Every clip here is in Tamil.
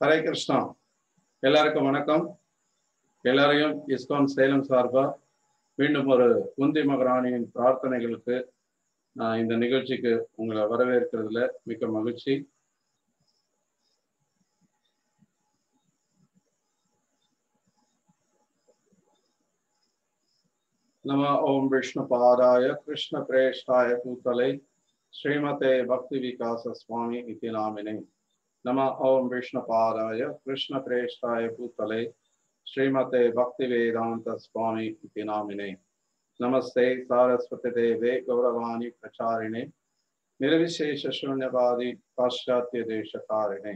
ஹரே கிருஷ்ணா. எல்லாருக்கும் வணக்கம். எல்லாரையும் இஸ்கான் சேலம் சார்பா மீண்டும் ஒரு குந்தி மகாராணியின் பிரார்த்தனைகளுக்கு இந்த நிகழ்ச்சிக்கு உங்களை வரவேற்கிறதுல மிக்க மகிழ்ச்சி. நம ஓம் விஷ்ணு பாதாய கிருஷ்ண பிரேஷ்டாய பூத்தலை ஸ்ரீமதே பக்தி விகாச சுவாமி இதி நாமினே. நம ஓம் விஷ்ணு பாதாய கிருஷ்ண பிரேஷ்டாய பூத்தலை ஸ்ரீமதே பக்தி வேதாந்த சுவாமி இதி நாமினே. நமஸ்தே சாரஸ்வதி தேவே கௌரவாணி பிரச்சாரிணே निर्विशेष शून्यवादी पाश्चात्य देश कारिणे.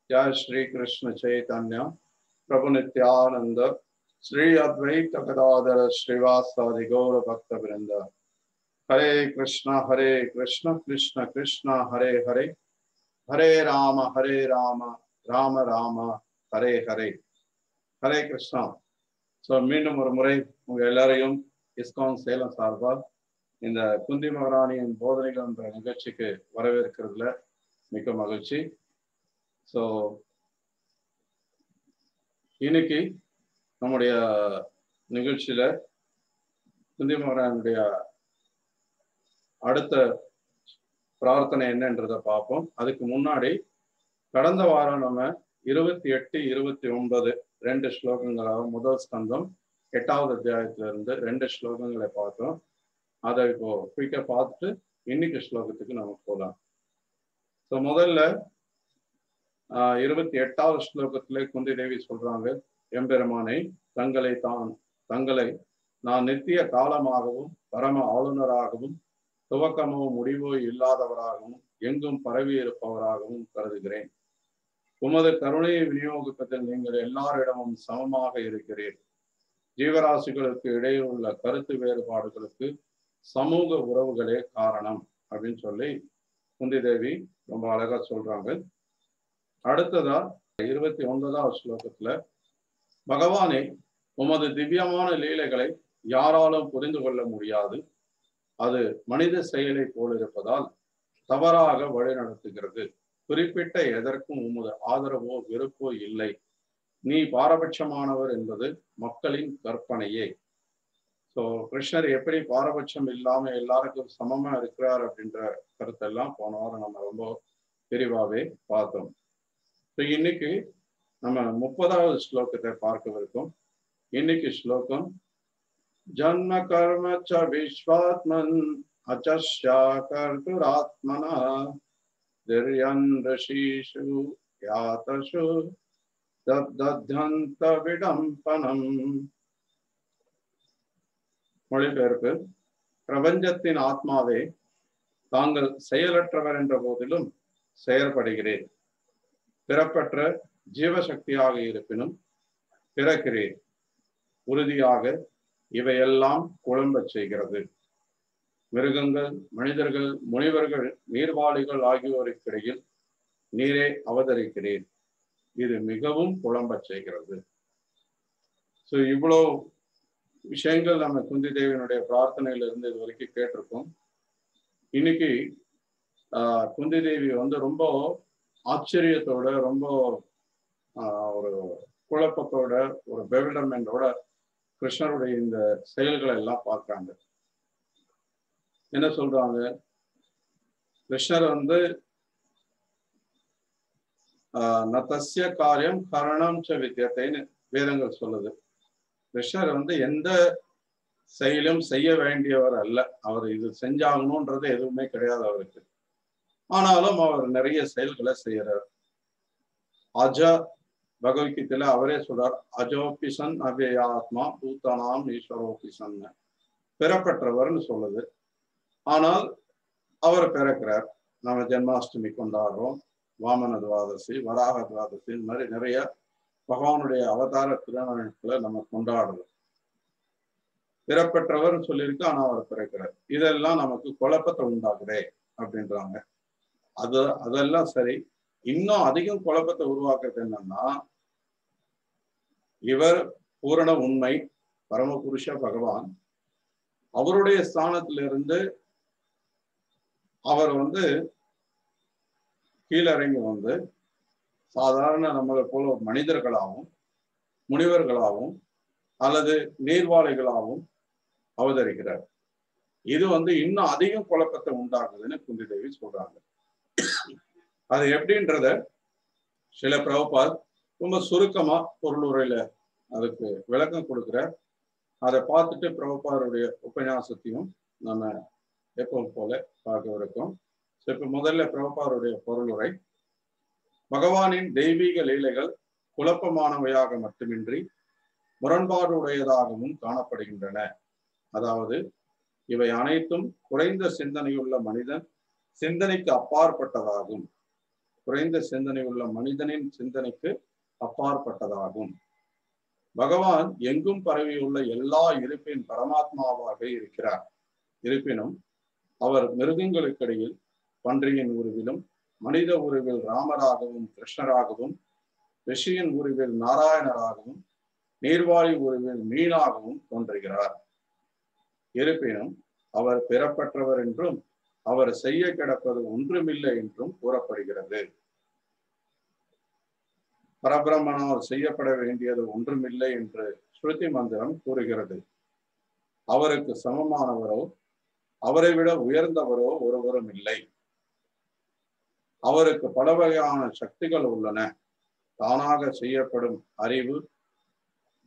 जय श्री कृष्ण चैतन्य प्रभु नित्यानंद श्री अद्वैत गदाधर श्रीवासादि गौर भक्त वृंद. हरे कृष्ण कृष्ण कृष्ण हरे हरे, हरे राम राम राम हरे हरे. हरे कृष्णा. ஸோ மீண்டும் ஒரு முறை உங்கள் எல்லாரையும் இஸ்கான் சேலம் சார்பாக இந்த குந்தி மகாராணியின் போதனைகள் என்ற நிகழ்ச்சிக்கு வரவேற்கிறதுல மிக்க மகிழ்ச்சி. ஸோ இன்னைக்கு நம்முடைய நிகழ்ச்சியில குந்தி மகாராணியுடைய அடுத்த பிரார்த்தனை என்னன்றதை பார்ப்போம். அதுக்கு முன்னாடி கடந்த வாரம் நம்ம 28, 29 2 ஸ்லோகங்களாக முதல் ஸ்கந்தம் 8வது அத்தியாயத்திலிருந்து 2 ஸ்லோகங்களை பார்த்தோம். அதை இப்போ குயிக்காக பார்த்துட்டு இன்னைக்கு ஸ்லோகத்துக்கு நம்ம போகலாம். ஸோ முதல்ல 28வது ஸ்லோகத்திலே குந்தி தேவி சொல்றாங்க, எம்பெருமானை தங்களை நான் நித்திய காலமாகவும் பரம ஆளுநராகவும் துவக்கமோ முடிவோ இல்லாதவராகவும் எங்கும் பரவி இருப்பவராகவும் கருதுகிறேன். உமது கருணையை விநியோகிப்பதில் நீங்கள் எல்லாரிடமும் சமமாக இருக்கிறீர். ஜீவராசிகளுக்கு இடையே உள்ள கருத்து வேறுபாடுகளுக்கு சமூக உறவுகளே காரணம் அப்படின்னு சொல்லி குந்தி தேவி ரொம்ப அழகா சொல்றாங்க. அடுத்ததா 29வது ஸ்லோகத்துல, பகவானே உமது திவ்யமான லீலைகளை யாராலும் புரிந்து கொள்ள முடியாது. அது மனித செயலை போலிருப்பதால் தவறாக வழிநடத்துகிறது. குறிப்பிட்ட எதற்கும் உமது ஆதரவோ வெறுப்போ இல்லை. நீ பாரபட்சமானவர் என்பது மக்களின் கற்பனையே. ஸோ கிருஷ்ணர் எப்படி பாரபட்சம் இல்லாம எல்லாருக்கும் சமமா இருக்கிறார் அப்படின்ற கருத்தெல்லாம் போன வாரம் நம்ம ரொம்ப விரிவாகவே பார்த்தோம். ஸோ இன்னைக்கு நம்ம 30வது ஸ்லோகத்தை பார்க்கவிருக்கோம். இன்னைக்கு ஸ்லோகம், ஜன்ம கர்ம ச விஸ்வாத்மன் அச்சஸ்யா கர்துராத்மனா திர்யன் ரிஷீஷு யாதசு தத்யந்த விடம்பனம். மொழிபெயர்ப்பு, பிரபஞ்சத்தின் ஆத்மாவே, தாங்கள் செயலற்றவர் என்ற போதிலும் செயற்படுகிறேன். பிறப்பற்ற ஜீவசக்தியாக இருப்பினும் பிறக்கிறேன். உறுதியாக இவையெல்லாம் குழம்பச் செய்கிறது. மிருகங்கள், மனிதர்கள், முனிவர்கள், நீர்வாழிகள் ஆகியோருக்கிடையில் நீரே அவதரிக்கிறேன். இது மிகவும் குழம்பச் செய்கிறது. ஸோ இவ்வளோ விஷயங்கள் நம்ம குந்தி தேவியினுடைய பிரார்த்தனையில இருந்து இது வரைக்கும் கேட்டிருக்கோம். இன்னைக்கு குந்தி தேவி ரொம்ப ஆச்சரியத்தோட, ரொம்ப ஒரு குழப்பத்தோட, ஒரு பெவில்டர்மெண்டோட கிருஷ்ணருடைய இந்த செயல்களை எல்லாம் பார்க்கறாங்க. என்ன சொல்றாங்க, கிருஷ்ணர் நதஸ்ய காரியம் கரணம் ச வித்யத்தைன்னு வேதங்கள் சொல்லுது. கிருஷ்ணர் எந்த செயலும் செய்ய வேண்டியவர் அல்ல. அவர் இது செஞ்சாகணும்ன்றது எதுவுமே கிடையாது அவருக்கு. ஆனாலும் அவர் நிறைய செயல்களை செய்யறார். பகவத்கீதையில அவரே சொல்றார், அஜோபிசன் அவ்யயாத்மா பூத்தனாம் ஈஸ்வரோபிசன், பிறப்பற்றவர்னு சொல்லுது. ஆனால் அவர் பிறக்கிறார். நம்ம ஜென்மாஷ்டமி கொண்டாடுறோம், வாமன துவாதசி, வராக துவாதசி, இந்த மாதிரி நிறைய பகவானுடைய அவதார திருநாட்களை நம்ம கொண்டாடுறோம். பிறப்பற்றவர் சொல்லியிருக்கு, ஆனா அவர் பிறக்கிறார். இதெல்லாம் நமக்கு குழப்பத்தை உண்டாகுதே அப்படின்றாங்க. அதெல்லாம் சரி. இன்னும் அதிகம் குழப்பத்தை உருவாக்குறது என்னன்னா, இவர் பூரண உண்மை பரமபுருஷ பகவான். அவருடைய ஸ்தானத்திலிருந்து அவர் கீழிறங்கி சாதாரண நம்மளை போல மனிதர்களாகவும் முனிவர்களாகவும் அல்லது நீர்வாழிகளாகவும் அவதரிக்கிறார். இது இன்னும் அதிகம் குழப்பத்தை உண்டாக்குதுன்னு குந்தி தேவி சொல்றாங்க. அது எப்படின்றத சில பிரபுபாத் ரொம்ப சுருக்கமா பொருளுரையில அதுக்கு விளக்கம் கொடுக்கிறார். அதை பார்த்துட்டு பிரபுபாருடைய உபன்யாசத்தையும் நம்ம எப்பவும் போல பார்க்கவிருக்கோம். இப்ப முதல்ல பிரபுபாருடைய பொருளுரை. பகவானின் தெய்வீக லீலைகள் குழப்பமானவையாக மட்டுமின்றி முரண்பாடு உடையதாகவும் காணப்படுகின்றன. அதாவது இவை அனைத்தும் குறைந்த சிந்தனையுள்ள மனிதன் சிந்தனைக்கு அப்பாற்பட்டதாகும். குறைந்த சிந்தனையுள்ள மனிதனின் சிந்தனைக்கு அப்பாற்பட்டதாகும். பகவான் எங்கும் பரவியுள்ள எல்லா இருப்பின் பரமாத்மாவாக இருக்கிறார். இருப்பினும் அவர் மிருகங்களுக்கிடையில் பன்றியின் உருவிலும், மனித உருவில் ராமராகவும் கிருஷ்ணராகவும், ரிஷியின் உருவில் நாராயணராகவும், நீர்வாழி உருவில் மீனாகவும் தோன்றுகிறார். இருப்பினும் அவர் பெறப்பட்டவர் என்றும் அவர் செய்ய கிடப்பது ஒன்றுமில்லை என்றும் கூறப்படுகிறது. பரபிரம்மனால் செய்யப்பட வேண்டியது ஒன்றுமில்லை என்று ஸ்ருதி மந்திரம் கூறுகிறது. அவருக்கு சமமானவரோ அவரை விட உயர்ந்தவரோ ஒருவரும் இல்லை. அவருக்கு பல வகையான சக்திகள் உள்ளன. தானாக செய்யப்படும் அறிவு,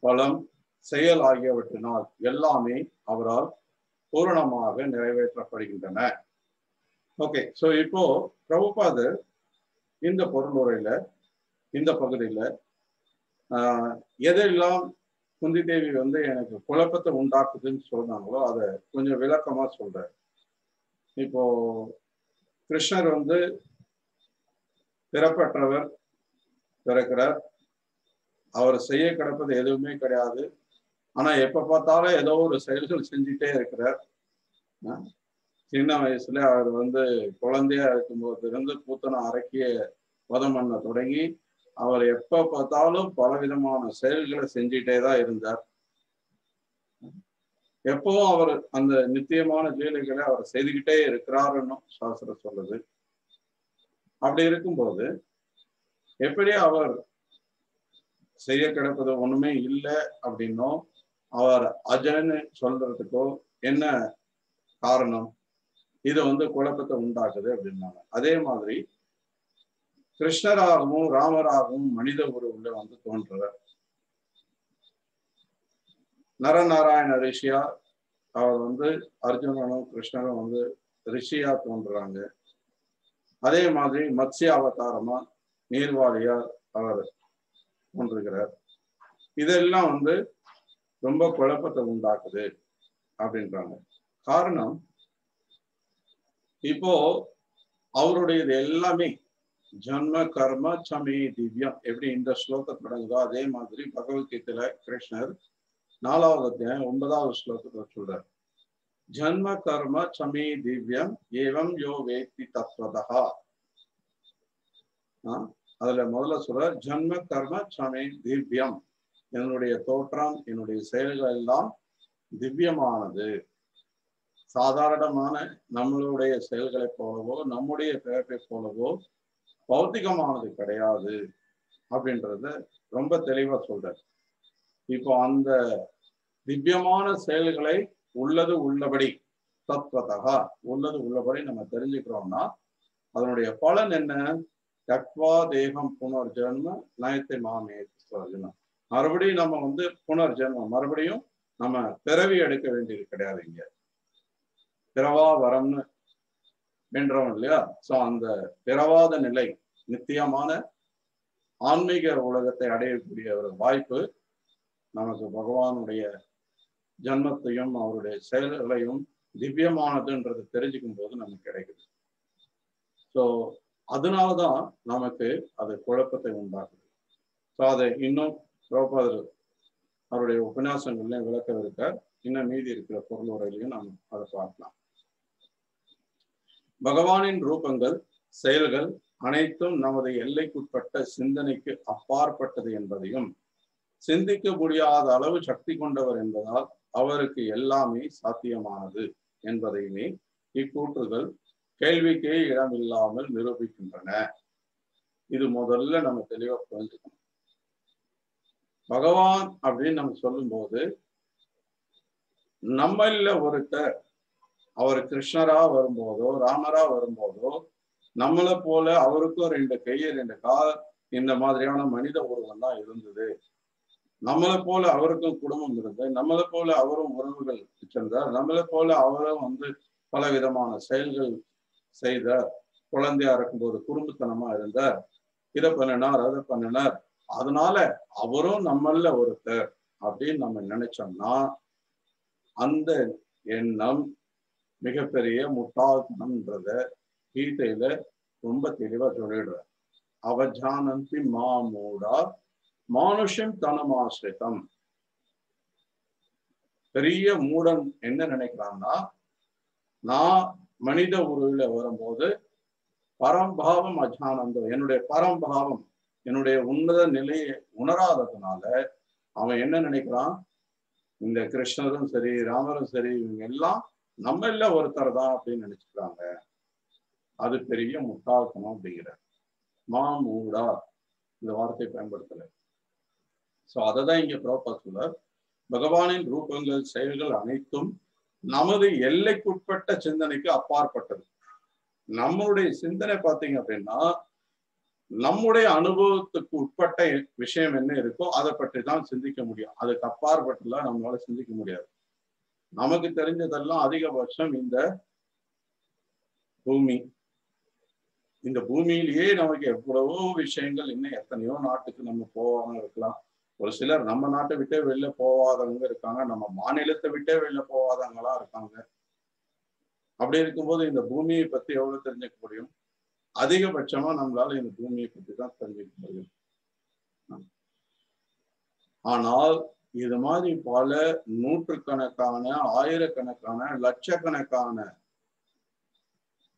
பலம், செயல் ஆகியவற்றினால் எல்லாமே அவரால் பூரணமாக நிறைவேற்றப்படுகின்றன. ஓகே, ஸோ இப்போ பிரபுபாதர் இந்த பொருளுரையில இந்த பகுதியில எதெல்லாம் குந்தி தேவி எனக்கு குழப்பத்தை உண்டாக்குதுன்னு சொல்றாங்களோ அதை கொஞ்சம் விளக்கமா சொல்றாரு. இப்போ கிருஷ்ணர் பிறப்பற்றவர், பிறக்கிறார். அவர் செய்ய கிடப்பது எதுவுமே கிடையாது. ஆனா எப்ப பார்த்தாலும் ஏதோ ஒரு செயல்கள் செஞ்சுட்டே இருக்கிறார். சின்ன வயசுல அவர் குழந்தையா இருக்கும்போது இருந்து பூத்தனை அரக்கிய வதம் பண்ண தொடங்கி அவர் எப்ப பார்த்தாலும் பலவிதமான செயல்களை செஞ்சுட்டே தான் இருந்தார். எப்பவும் அவர் அந்த நித்தியமான லீலைகளை அவர் செய்துகிட்டே இருக்கிறாருன்னு சாஸ்திரம் சொல்லுது. அப்படி இருக்கும்போது எப்படி அவர் செய்ய கிடப்பது ஒண்ணுமே இல்லை அப்படின்னோ அவர் அஜன்னு சொல்றதுக்கோ என்ன காரணம்? இது குழப்பத்தை உண்டாக்குது அப்படின்னாங்க. அதே மாதிரி கிருஷ்ணராகவும் ராமராகவும் மனித உருவுல தோன்றுறார். நரநாராயண ரிஷியா அவர் அர்ஜுனனும் கிருஷ்ணரும் ரிஷியா தோன்றுறாங்க. அதே மாதிரி மத்ஸ்ய அவதாரமா நீர்வாழியா அவர் தோன்றுகிறார். இதெல்லாம் ரொம்ப குழப்பத்தை உண்டாக்குது அப்படின்றாங்க. காரணம், இப்போ அவருடையது எல்லாமே ஜன்ம கர்ம சமே திவ்யம். எப்படி இந்த ஸ்லோகம் தொடங்குதோ அதே மாதிரி பகவத்கீதையில கிருஷ்ணர் 4வது அத்தியாயம் 9வது ஸ்லோகத்துல சொல்றார், ஜன்ம கர்ம சமே திவ்யம் ஏவம் யோ வேத்தி தத்வதா. அதுல முதல்ல சொல்றார், ஜன்ம கர்ம சமே திவ்யம், என்னுடைய தோற்றம் என்னுடைய செயல்கள் எல்லாம் திவ்யமானது. சாதாரணமான நம்மளுடைய செயல்களை போலவோ நம்முடைய பிறப்பை போலவோ பௌத்திகமானது கிடையாது அப்படின்றத ரொம்ப தெளிவா சொல்றார். இப்போ அந்த திவ்யமான செயல்களை உள்ளது உள்ளபடி தத்வதா உள்ளது உள்ளபடி நம்ம தெரிஞ்சுக்கிறோம்னா அதனுடைய பலன் என்ன? தத்வா தேகம் புனர்ஜென்ம நயத்தை மாமே. மறுபடியும் நம்ம புனர்ஜென்மம் மறுபடியும் நம்ம பிறவி எடுக்க வேண்டியது கிடையாது. இங்க பிறவா வரம்னு வென்றோம் இல்லையா? சோ அந்த பிறவாத நிலை, நித்தியமான ஆன்மீக உலகத்தை அடையக்கூடிய ஒரு வாய்ப்பு நமக்கு பகவானுடைய ஜன்மத்தையும் அவருடைய செயல்களையும் திவ்யமானதுன்றது தெரிஞ்சுக்கும் போது நமக்கு கிடைக்குது. ஸோ அதனாலதான் நமக்கு அது குழப்பத்தை உண்டாக்குது. ஸோ அதை இன்னும் பிரபுபாதர் அவருடைய உபன்யாசங்கள்லையும் விளக்கவிருக்கார். இன்னும் மீதி இருக்கிற பொருளுரையிலையும் நாம் அதை பார்க்கலாம். பகவானின் ரூபங்கள், செயல்கள் அனைத்தும் நமது எல்லைக்குட்பட்ட சிந்தனைக்கு அப்பாற்பட்டது என்பதையும், சிந்திக்க முடியாத அளவு சக்தி கொண்டவர் என்பதால் அவருக்கு எல்லாமே சாத்தியமானது என்பதையுமே இக்கூற்றுகள் கேள்விக்கே இடமில்லாமல் நிரூபிக்கின்றன. இது முதல்ல நம்ம தெளிவா புரிஞ்சுக்கணும். பகவான் அப்படின்னு நம்ம சொல்லும் போது நம்மள ஒருத்தர் அவர் கிருஷ்ணரா வரும்போதோ ராமரா வரும்போதோ நம்மளை போல அவருக்கும் 2 கை 2 கால் இந்த மாதிரியான மனித உருவம் தான் இருந்தது. நம்மளை போல அவருக்கும் குடும்பம் இருந்தது. நம்மளை போல அவரும் உறவுகள் சென்றார். நம்மளை போல அவரும் பல விதமான செயல்கள் செய்தார். குழந்தையா இருக்கும்போது குறும்புத்தனமா இருந்தார். இதை பண்ணினார், அதை பண்ணினார். அதனால அவரும் நம்மள ஒருத்தர் அப்படின்னு நம்ம நினைச்சோம்னா அந்த எண்ணம் மிகப்பெரிய முட்டாள்தனம்ன்றத கீதையில ரொம்ப தெளிவா சொல்லிடுறார். அவஜானந்தி மாமூடா மானுஷம் தனமாசிரிதம். பெரிய மூடன் என்ன நினைக்கிறான்னா, நான் மனித உருவில வரும்போது பரம்பாவம் அஜானந்தம், என்னுடைய பரம்பாவம் என்னுடைய உன்னத நிலையை உணராததுனால அவன் என்ன நினைக்கிறான், இந்த கிருஷ்ணரும் சரி ராமரும் சரி இவங்க எல்லாம் நம்மள ஒருத்தர் தான் அப்படின்னு நினைச்சுக்கிறாங்க. அது பெரிய முட்டாள்தனம் அப்படிங்கிற மாமூடா இந்த வார்த்தை பயன்படுத்தல. சோ அததான் இங்க பிரபுபாத் சொல்றார். பகவானின் ரூபங்கள் செயல்கள் அனைத்தும் நமது எல்லைக்குட்பட்ட சிந்தனைக்கு அப்பாற்பட்டது. நம்மளுடைய சிந்தனை பார்த்தீங்க அப்படின்னா நம்முடைய அனுபவத்துக்கு உட்பட்ட விஷயம் என்ன இருக்கோ அதை பற்றி தான் சிந்திக்க முடியும். அதுக்கு அப்பாற்பட்டுலாம் நம்மளால சிந்திக்க முடியாது. நமக்கு தெரிஞ்சதெல்லாம் அதிகபட்சம் இந்த பூமி. இந்த பூமியிலேயே நமக்கு எவ்வளவோ விஷயங்கள், இன்னும் எத்தனையோ நாட்டுக்கு நம்ம போகாம இருக்கலாம். ஒரு சிலர் நம்ம நாட்டை விட்டே வெளில போகாதவங்க இருக்காங்க, நம்ம மாநிலத்தை விட்டே வெளில போகாதவங்களா இருக்காங்க. அப்படி இருக்கும்போது இந்த பூமியை பத்தி எவ்வளவு தெரிஞ்சுக்க முடியும்? அதிகபட்சமா நம்மளால இந்த பூமியை பத்தி தான் தெரிஞ்சுக்க முடியும். ஆனால் இது மாதிரி பல நூற்றுக்கணக்கான, ஆயிரக்கணக்கான, லட்சக்கணக்கான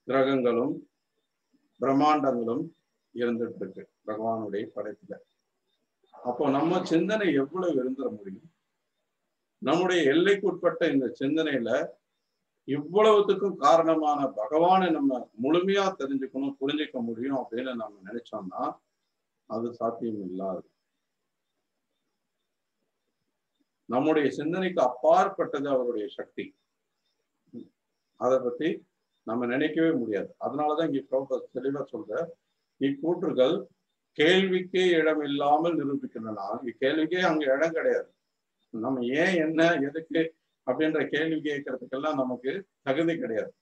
கிரகங்களும் பிரம்மாண்டங்களும் இருந்துட்டு இருக்கு பகவானுடைய படைப்புல. அப்போ நம்ம சிந்தனை எவ்வளவு இருந்துட முடியும்? நம்முடைய எல்லைக்குட்பட்ட இந்த சிந்தனையில இவ்வளவுத்துக்கும் காரணமான பகவானை நம்ம முழுமையா தெரிஞ்சுக்கணும், புரிஞ்சுக்க முடியும் அப்படின்னு நம்ம நினைச்சோம்னா அது சாத்தியம் இல்லாது. நம்முடைய சிந்தனைக்கு அப்பாற்பட்டது அவருடைய சக்தி. அதை பத்தி நம்ம நினைக்கவே முடியாது. அதனாலதான் இங்க தெளிவா சொல்ற, இக்கூற்றுகள் கேள்விக்கே இடம் இல்லாமல் நிரூபிக்கின்றன. கேள்விக்கே அங்க இடம் கிடையாது. நம்ம ஏன், என்ன, எதுக்கு அப்படின்ற கேள்வி கேட்கறதுக்கெல்லாம் நமக்கு தகுதி கிடையாது.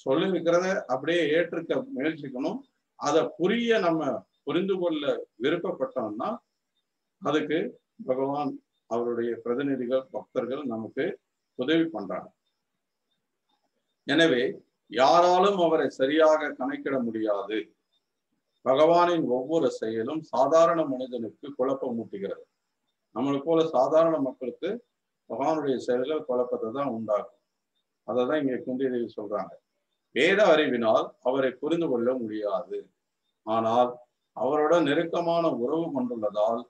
சொல்லி இருக்கிறத அப்படியே ஏற்றுக்க முயற்சிக்கணும். அதை நம்ம புரிந்து கொள்ள விருப்பப்பட்டோம்னா அதுக்கு பகவான் அவருடைய பிரதிநிதிகள் பக்தர்கள் நமக்கு உதவி பண்றாங்க. எனவே யாராலும் அவரை சரியாக கணக்கிட முடியாது. பகவானின் ஒவ்வொரு செயலும் சாதாரண மனிதனுக்கு குழப்பம் மூட்டுகிறது. நம்மளை போல சாதாரண மக்களுக்கு பகவானுடைய செயல்கள் குழப்பத்தை தான் உண்டாகும். அதை தான் இங்க குந்தி தேவி சொல்றாங்க. வேத அறிவினால் அவரை புரிந்து கொள்ள முடியாது. ஆனால் அவருடன் நெருக்கமான உறவு கொண்டுள்ளதால்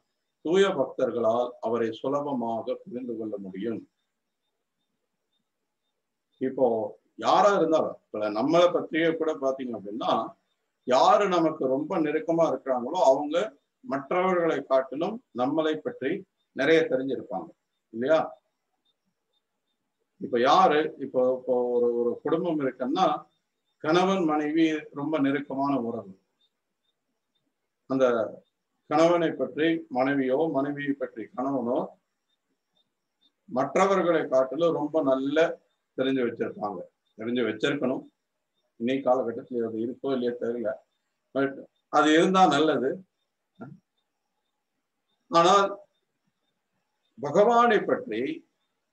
தூய பக்தர்களால் அவரை சுலபமாக புரிந்து கொள்ள முடியும். இப்போ யாரா இருந்தாலும் நம்மளை பற்றியே கூட பாத்தீங்க அப்படின்னா, யாரு நமக்கு ரொம்ப நெருக்கமா இருக்கிறாங்களோ அவங்க மற்றவர்களை காட்டிலும் நம்மளை பற்றி நிறைய தெரிஞ்சிருப்பாங்க இல்லையா? இப்ப யாரு இப்போ ஒரு குடும்பம் இருக்குன்னா கணவன் மனைவி ரொம்ப நெருக்கமான உறவு. அந்த கணவனை பற்றி மனைவியோ, மனைவியை பற்றி கணவனோ மற்றவர்களை காட்டிலும் ரொம்ப நல்ல தெரிஞ்சு வச்சிருப்பாங்க. தெரிஞ்சு வச்சிருக்கணும். இன்னைக்கு காலகட்டத்தில் அது இருக்கோ இல்லையோ தெரியல. பட் அது இருந்தா நல்லது. ஆனால் பகவானை பற்றி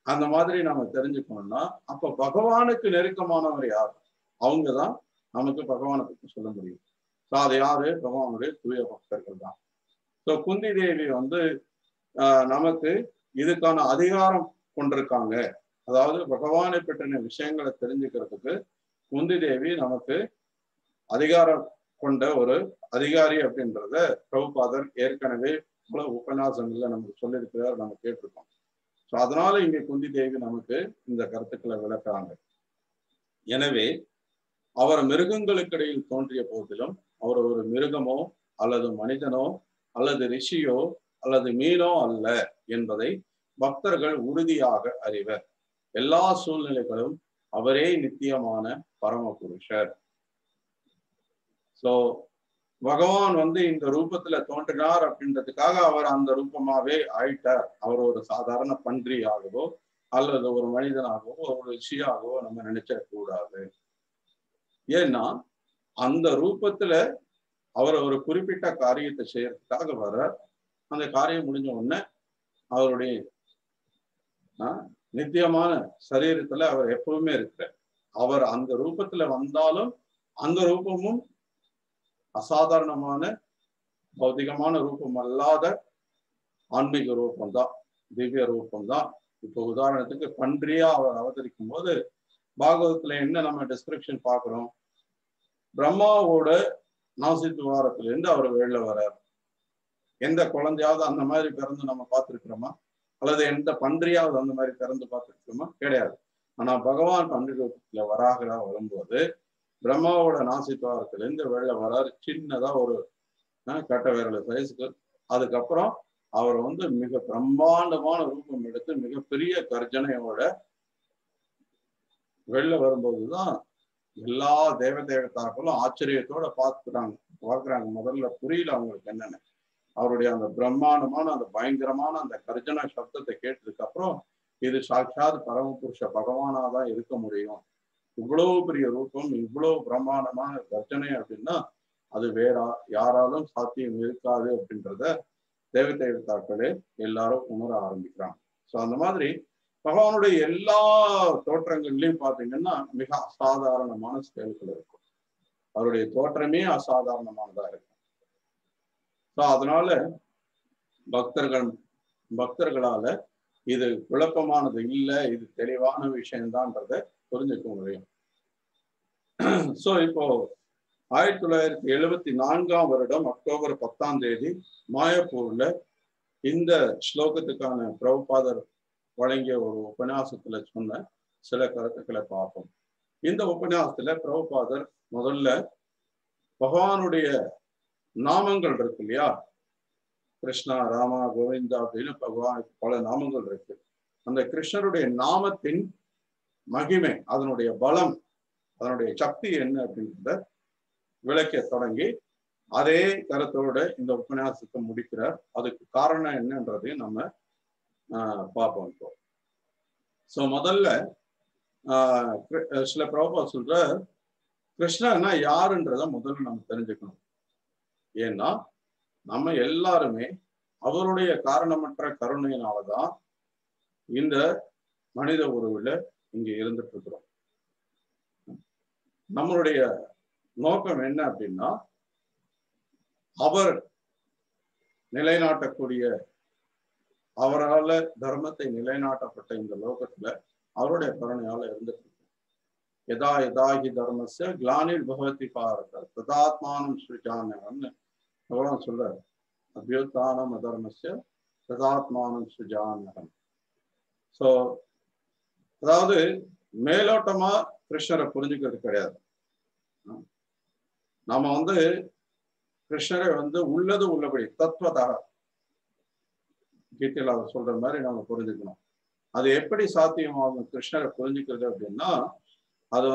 அந்த மாதிரி நாம தெரிஞ்சுக்கணும்னா அப்ப பகவானுக்கு நெருக்கமானவர் யார்? அவங்கதான் நமக்கு பகவானை பற்றி சொல்ல முடியும். அது யாரு? பகவானுடைய தூய பக்தர்கள் தான். ஸோ குந்தி தேவி நமக்கு இதுக்கான அதிகாரம் கொண்டிருக்காங்க. அதாவது பகவானை பற்றின விஷயங்களை தெரிஞ்சுக்கிறதுக்கு குந்தி தேவி நமக்கு அதிகாரம் கொண்ட ஒரு அதிகாரி அப்படின்றத பிரபுபாதர் ஏற்கனவே பல உபன்யாசங்கள்ல நமக்கு சொல்லியிருக்கிறார், நம்ம கேட்டிருக்கோம். ஸோ அதனால இங்க குந்தி தேவி நமக்கு இந்த கருத்துக்களை விளக்குறாங்க. எனவே அவர் மிருகங்களுக்கு இடையில் தோன்றிய போதிலும் அவர் ஒரு மிருகமோ அல்லது மனிதனோ அல்லது ரிஷியோ அல்லது மீனோ அல்ல என்பதை பக்தர்கள் உறுதியாக அறிவர். எல்லா சூழ்நிலைகளும் அவரே நித்தியமான பரமபுருஷர். சோ பகவான் இந்த ரூபத்துல தோன்றினார் அப்படின்றதுக்காக அவர் அந்த ரூபமாவே ஆயிட்டார். அவர் ஒரு சாதாரண பன்றியாகவோ அல்லது ஒரு மனிதனாகவோ ஒரு ரிஷியாகவோ நம்ம நினைச்ச கூடாது. ஏன்னா அந்த ரூபத்துல அவர் ஒரு குறிப்பிட்ட காரியத்தை செய்யறதுக்காக வர, அந்த காரியம் முடிஞ்ச உடனே அவருடைய நித்தியமான சரீரத்துல அவர் எப்பவுமே இருக்கிறார். அவர் அந்த ரூபத்துல வந்தாலும் அந்த ரூபமும் அசாதாரணமான பௌதிகமான ரூபம் அல்லாத ஆன்மீக ரூபம்தான், திவ்ய ரூபம்தான். இப்போ உதாரணத்துக்கு பன்றியா அவர் அவதரிக்கும் போது பாகவதத்துல என்ன நம்ம டிஸ்கிரிப்ஷன் பார்க்கிறோம்? பிரம்மாவோட நாசித்துவாரத்திலிருந்து அவர் வெளில வர்றார். எந்த குழந்தையாவது அந்த மாதிரி பிறந்து நம்ம பார்த்துருக்கிறோமா? அல்லது எந்த பன்றியாவது அந்த மாதிரி பிறந்து பார்த்துருக்கிறோமா? கிடையாது. ஆனா பகவான் பன்றி ரூபத்துல வராகரா வரும்போது பிரம்மாவோட நாசித்துவாரத்திலிருந்து வெளில வராரு. சின்னதா ஒரு கட்ட விரல் சைஸுக்கு. அதுக்கப்புறம் அவர் மிக பிரம்மாண்டமான ரூபம் எடுத்து மிகப்பெரிய கர்ஜனையோட வெளில வரும்போதுதான் எல்லா தேவதேவதாக்களும் ஆச்சரியத்தோட பார்க்குறாங்க. முதல்ல புரியல அவங்களுக்கு என்னன்னு. அவருடைய அந்த பிரம்மாண்டமான அந்த பயங்கரமான அந்த கர்ஜன சப்தத்தை கேட்டதுக்கு அப்புறம் இது சாட்சாத் பரமபுருஷ பகவானாதான் இருக்க முடியும். இவ்வளவு பெரிய ரூபம், இவ்வளவு பிரம்மாண்டமான கர்ஜனை அப்படின்னா அது வேற யாராலும் சாத்தியம் இருக்காது அப்படின்றத தேவதேவதாக்களே எல்லாரும் உணர ஆரம்பிக்கிறாங்க. ஸோ அந்த மாதிரி பகவானுடைய எல்லா தோற்றங்கள்லையும் பார்த்தீங்கன்னா மிக அசாதாரணமான செயல்கள் இருக்கும். அவருடைய தோற்றமே அசாதாரணமானதா இருக்கும். ஸோ அதனால பக்தர்களால இது குழப்பமானது இல்லை, இது தெளிவான விஷயம்தான்றத புரிஞ்சுக்க முடியும். ஸோ இப்போ 1974 அக்டோபர் 10 மாயப்பூர்ல இந்த ஸ்லோகத்துக்கான பிரபுபாதர் வழங்கிய ஒரு உபன்யாசத்துல சொன்ன சில கருத்துக்களை பார்ப்போம். இந்த உபன்யாசத்துல பிரபுபாதர் முதல்ல பகவானுடைய நாமங்கள் இருக்கு இல்லையா, கிருஷ்ணா, ராமா, கோவிந்தா அப்படின்னு பகவானுக்கு பல நாமங்கள் இருக்கு. அந்த கிருஷ்ணருடைய நாமத்தின் மகிமை, அதனுடைய பலம், அதனுடைய சக்தி என்ன அப்படின்றத விளக்க தொடங்கி அதே கருத்தோட இந்த உபன்யாசத்தை முடிக்கிறார். அதுக்கு காரணம் என்னன்றதையும் நம்ம பார்ப்போம் இப்போ. ஸோ முதல்ல சில பிரபுபா சொல்ற கிருஷ்ணர்னா யாருன்றத முதல்ல நம்ம தெரிஞ்சுக்கணும். ஏன்னா நம்ம எல்லாருமே அவருடைய காரணமற்ற கருணையினாலதான் இந்த மனித உருவுல இங்க இருந்துட்டு இருக்கிறோம். நம்மளுடைய நோக்கம் என்ன அப்படின்னா அவர் நிலைநாட்டக்கூடிய, அவரால தர்மத்தை நிலைநாட்டப்பட்ட இந்த லோகத்துல அவருடைய கருணையால இருந்துட்டு இருக்கோம். யதா யதாகி தர்மஸ்ய கிளானிர் பகவதி பாரத ததாத்மானம் ஸ்ருஜானகம்னு பகவான் சொல்றாரு. அபியுத்தானம் அதர்மஸ்ய ததாத்மானம் ஸ்ருஜானகம். ஸோ அதாவது மேலோட்டமா கிருஷ்ணரை புரிஞ்சுக்கிறது கிடையாது. நாம கிருஷ்ணரை உள்ளது உள்ளபடி தத்துவதாக கீதையில அவர் சொல்ற மாதிரி நம்ம புரிஞ்சுக்கணும். அது எப்படி சாத்தியமாகும் கிருஷ்ணரை புரிஞ்சுக்கிறது அப்படின்னா, அது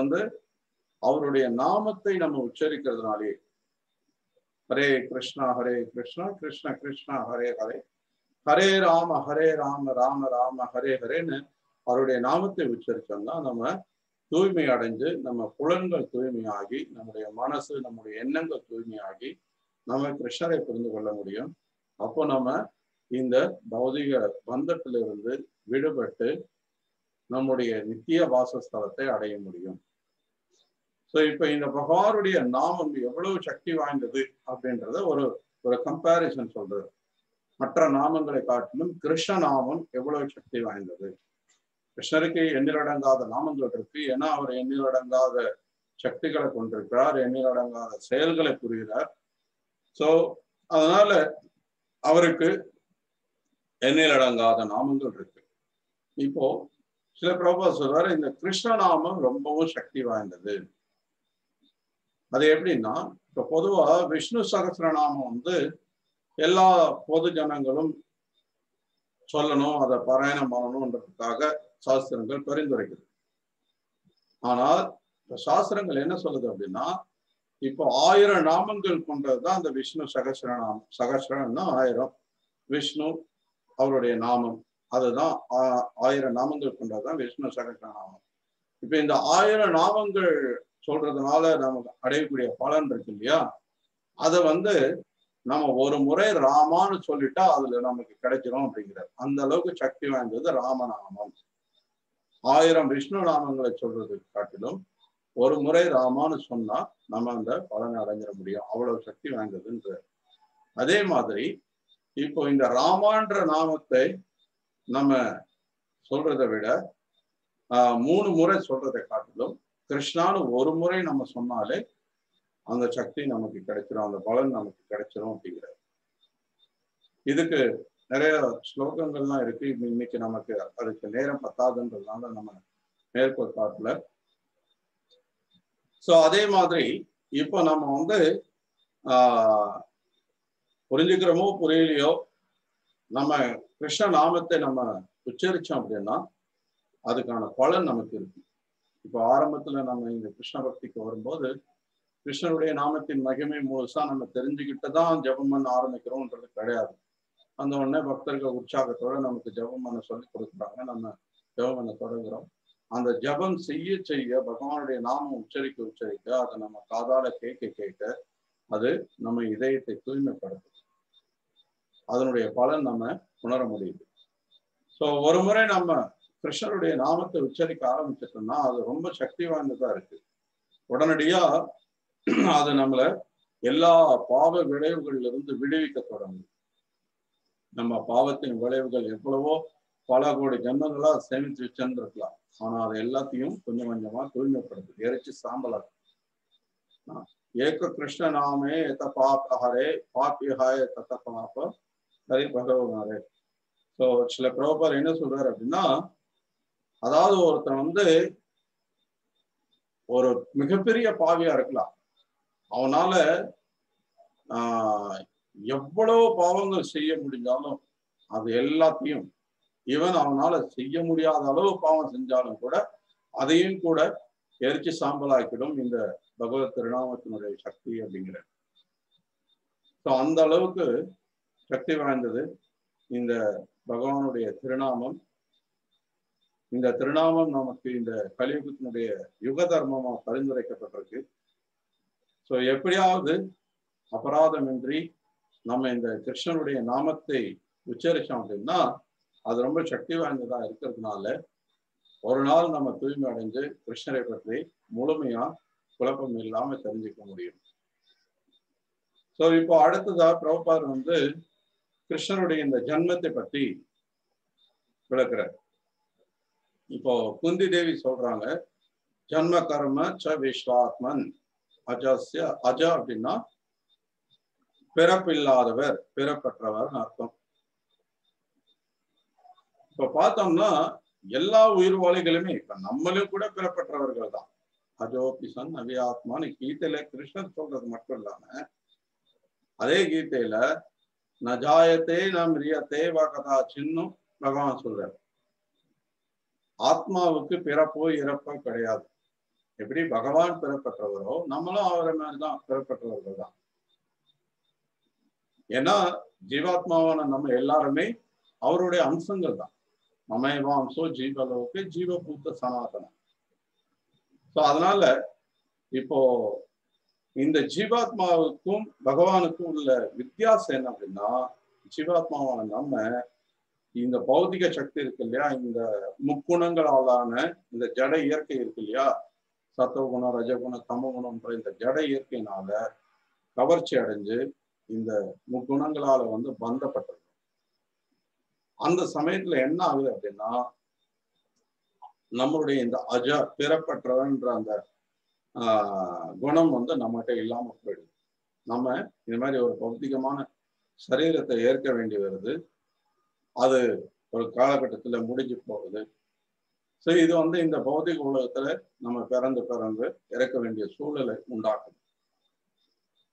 அவருடைய நாமத்தை நம்ம உச்சரிக்கிறதுனாலே, ஹரே கிருஷ்ணா கிருஷ்ண கிருஷ்ணா ஹரே ஹரே, ஹரே ராம ராம ராம ஹரே ஹரேன்னு அவருடைய நாமத்தை உச்சரிச்சோம்னா நம்ம தூய்மை அடைஞ்சு, நம்ம புலன்கள் தூய்மையாகி, நம்முடைய மனசு, நம்முடைய எண்ணங்கள் தூய்மையாகி நம்ம கிருஷ்ணரை புரிந்து கொள்ள முடியும். அப்போ நம்ம இந்த பௌதிக பந்தத்திலிருந்து விடுபட்டு நம்முடைய நித்திய வாசஸ்தலத்தை அடைய முடியும். ஸோ இப்ப இந்த பகவானுடைய நாமம் எவ்வளவு சக்தி வாய்ந்தது அப்படின்றத ஒரு கம்பேரிசன் சொல்றது. மற்ற நாமங்களை காட்டிலும் கிருஷ்ண நாமம் எவ்வளவு சக்தி வாய்ந்தது. கிருஷ்ணருக்கு எண்ணிலடங்காத நாமங்கள் இருக்கு. ஏன்னா அவர் எண்ணிலடங்காத சக்திகளை கொண்டிருக்கிறார், எண்ணிலடங்காத செயல்களை புரிகிறார். ஸோ அதனால அவருக்கு எண்ணிலடங்காத நாமங்கள் இருக்கு. இப்போ சில பிரபா சொல்றாரு, இந்த கிருஷ்ண நாமம் ரொம்பவும் சக்தி வாய்ந்தது. அது எப்படின்னா, இப்ப பொதுவா விஷ்ணு சகஸ்ரநாமம் வந்து எல்லா பொது ஜனங்களும் சொல்லணும், அதை பாராயணம் பண்ணணும்ன்றதுக்காக சாஸ்திரங்கள் பரிந்துரைக்குது. ஆனால் சாஸ்திரங்கள் என்ன சொல்லுது அப்படின்னா, இப்போ 1000 நாமங்கள் கொண்டதுதான் அந்த விஷ்ணு சகஸ்ரநாமம். சகஸ்ரம்னா 1000, விஷ்ணு அவருடைய நாமம், அதுதான் 1000 நாமங்கள் கொண்டதுதான் விஷ்ணு சகஸ்ரநாமம். இப்ப இந்த 1000 நாமங்கள் சொல்றதுனால நமக்கு அடையக்கூடிய பலன் இருக்கு இல்லையா, அதை வந்து நம்ம ஒரு முறை ராமான்னு சொல்லிட்டா அதுல நமக்கு கிடைச்சிடும் அப்படிங்கிறார். அந்த அளவுக்கு சக்தி வாய்ந்தது ராமநாமம். 1000 விஷ்ணு நாமங்களை சொல்றது காட்டிலும் ஒரு முறை ராமான்னு சொன்னா நம்ம அந்த பலனை அடைஞ்சிட முடியும், அவ்வளவு சக்தி வாய்ந்ததுன்ற. அதே மாதிரி இப்போ இந்த ராமான்ற நாமத்தை நம்ம சொல்றதை விட 3 முறை சொல்றதை காட்டிலும் கிருஷ்ணான்னு ஒரு முறை நம்ம சொன்னாலே அந்த சக்தி நமக்கு கிடைச்சிடும், அந்த பலன் நமக்கு கிடைச்சிடும் அப்படிங்கிறார். இதுக்கு நிறைய ஸ்லோகங்கள்லாம் இருக்கு. இன்னைக்கு நமக்கு அதுக்கு நேரம் பத்தாதுன்றதுனால நம்ம மேற்கோள் காட்டல. சோ அதே மாதிரி இப்போ நம்ம வந்து புரிஞ்சுக்கிறோமோ புரியலையோ, நம்ம கிருஷ்ண நாமத்தை நம்ம உச்சரிச்சோம் அப்படின்னா அதுக்கான பலன் நமக்கு இருக்கு. இப்போ ஆரம்பத்துல நம்ம இந்த கிருஷ்ண பக்திக்கு வரும்போது கிருஷ்ணனுடைய நாமத்தின் மகிமை முழுசா நம்ம தெரிஞ்சுக்கிட்டு தான் ஜபம் பண்ண ஆரம்பிக்கிறோம்ன்றது கிடையாது. அந்த உடனே பக்தர்கள் உற்சாகத்தோட நமக்கு ஜபம் பண்ண சொல்லி கொடுக்குறாங்க, நம்ம ஜபம் பண்ண தொடங்குறோம். அந்த ஜபம் செய்ய செய்ய பகவானுடைய நாமம் உச்சரிக்க உச்சரிக்க அதை நம்ம காதால கேட்க கேட்க அது நம்ம இதயத்தை தூய்மைப்படுத்தும், அதனுடைய பலன் நம்ம உணர முடியுது. ஸோ ஒரு முறை நம்ம கிருஷ்ணருடைய நாமத்தை உச்சரிக்க ஆரம்பிச்சிட்டோம்னா அது ரொம்ப சக்தி வாய்ந்ததா இருக்கு. உடனடியா அது நம்மள எல்லா பாவ விளைவுகள்ல இருந்து விடுவிக்க தொடங்கும். நம்ம பாவத்தின் விளைவுகள் எவ்வளவோ பல கோடி ஜென்மங்களா சேமித்து வச்சிருந்துருக்கலாம், ஆனா அது எல்லாத்தையும் கொஞ்சம் கொஞ்சமா தூய்மைப்படுத்துது, எரிச்சு சாம்பலாக்கு. ஏக கிருஷ்ண நாமே எத பாப்பஹரே பாப்பியஹாய தத்த பாப்ப ஹரி பகவானே. ஸோ சில பிரபுபாதர் என்ன சொல்றாரு அப்படின்னா, அதாவது ஒருத்தன் வந்து ஒரு மிகப்பெரிய பாவியா இருக்கலாம், அவனால எவ்வளவு பாவங்கள் செய்ய முடிஞ்சாலும் அது எல்லாத்தையும், ஈவன் அவனால செய்ய முடியாத அளவு பாவம் செஞ்சாலும் கூட அதையும் கூட எரிச்சு சாம்பலாக்கிடும் இந்த பகவத் திருநாமத்தினுடைய சக்தி அப்படிங்கிற. ஸோ அந்த அளவுக்கு சக்தி வாய்ந்தது இந்த பகவானுடைய திருநாமம். இந்த திருநாமம் நமக்கு இந்த கலியுகத்தினுடைய யுக தர்மமா பரிந்துரைக்கப்பட்டிருக்கு. ஸோ எப்படியாவது அபராதமின்றி நம்ம இந்த கிருஷ்ணனுடைய நாமத்தை உச்சரிச்சோம் அப்படின்னா அது ரொம்ப சக்தி வாய்ந்ததா இருக்கிறதுனால ஒரு நாள் நம்ம தூய்மை அடைஞ்சு கிருஷ்ணரை பற்றி முழுமையா குழப்பம் இல்லாம தெரிஞ்சுக்க முடியும். ஸோ இப்போ அடுத்ததா பிரபுபாதர் வந்து கிருஷ்ணனுடைய இந்த ஜன்மத்தை பற்றி விளக்குறார். இப்போ குந்தி தேவி சொல்றாங்க, ஜன்ம கர்ம ச விஸ்வாத்மன் அஜஸ்ய. அஜ அப்படின்னா பிறப்பில்லாதவர், பிறப்பற்றவர் அர்த்தம். இப்ப பார்த்தோம்னா எல்லா உயிர்வாளிகளுமே இப்ப நம்மளும் கூட பிறப்பற்றவர்கள் தான். அஜோபிசன் அவியாத்மான்னு கீதையில கிருஷ்ணன் சொல்றது மட்டும் இல்லாம அதே கீதையில நஜாயத்தே நம் ரியத்தே வகதா சின்னும் பகவான் சொல்றாரு. ஆத்மாவுக்கு பிறப்போ இறப்போ கிடையாது. எப்படி பகவான் பிறப்பற்றவரோ நம்மளும் அவரை மாதிரிதான் பிறப்பற்றவர்கள் தான். ஏன்னா ஜீவாத்மாவான நம்ம எல்லாருமே அவருடைய அம்சங்கள் தான். மமேவாம்சோ ஜீவலோகே ஜீவபூத்த சனாதனம். ஸோ அதனால இப்போ இந்த ஜீவாத்மாவுக்கும் பகவானுக்கும் உள்ள வித்தியாசம் என்ன அப்படின்னா, ஜீவாத்மாவான நம்ம இந்த பௌதிக சக்தி இருக்கு இல்லையா, இந்த முக்குணங்களாலான இந்த ஜட இயற்கை இருக்கு இல்லையா, சத்தவகுணம் ரஜகுணம் தமகுணம்ன்ற இந்த ஜட இயற்கையினால கவர்ச்சி அடைஞ்சு இந்த முக்குணங்களால வந்து பந்தப்பட்டிருக்கும். அந்த சமயத்துல என்ன ஆகுது அப்படின்னா நம்மளுடைய இந்த அஜ பிறப்பற்றவன்ற அந்த குணம் வந்து நம்மகிட்ட இல்லாம போயிடுது. நம்ம இந்த மாதிரி ஒரு பௌத்திகமான சரீரத்தை ஏற்க வேண்டி வருது, அது ஒரு காலகட்டத்துல முடிஞ்சு போகுது. சரி, இது வந்து இந்த பௌதிக உலகத்துல நம்ம பிறந்து இறக்க வேண்டிய சூழலை உண்டாக்குது.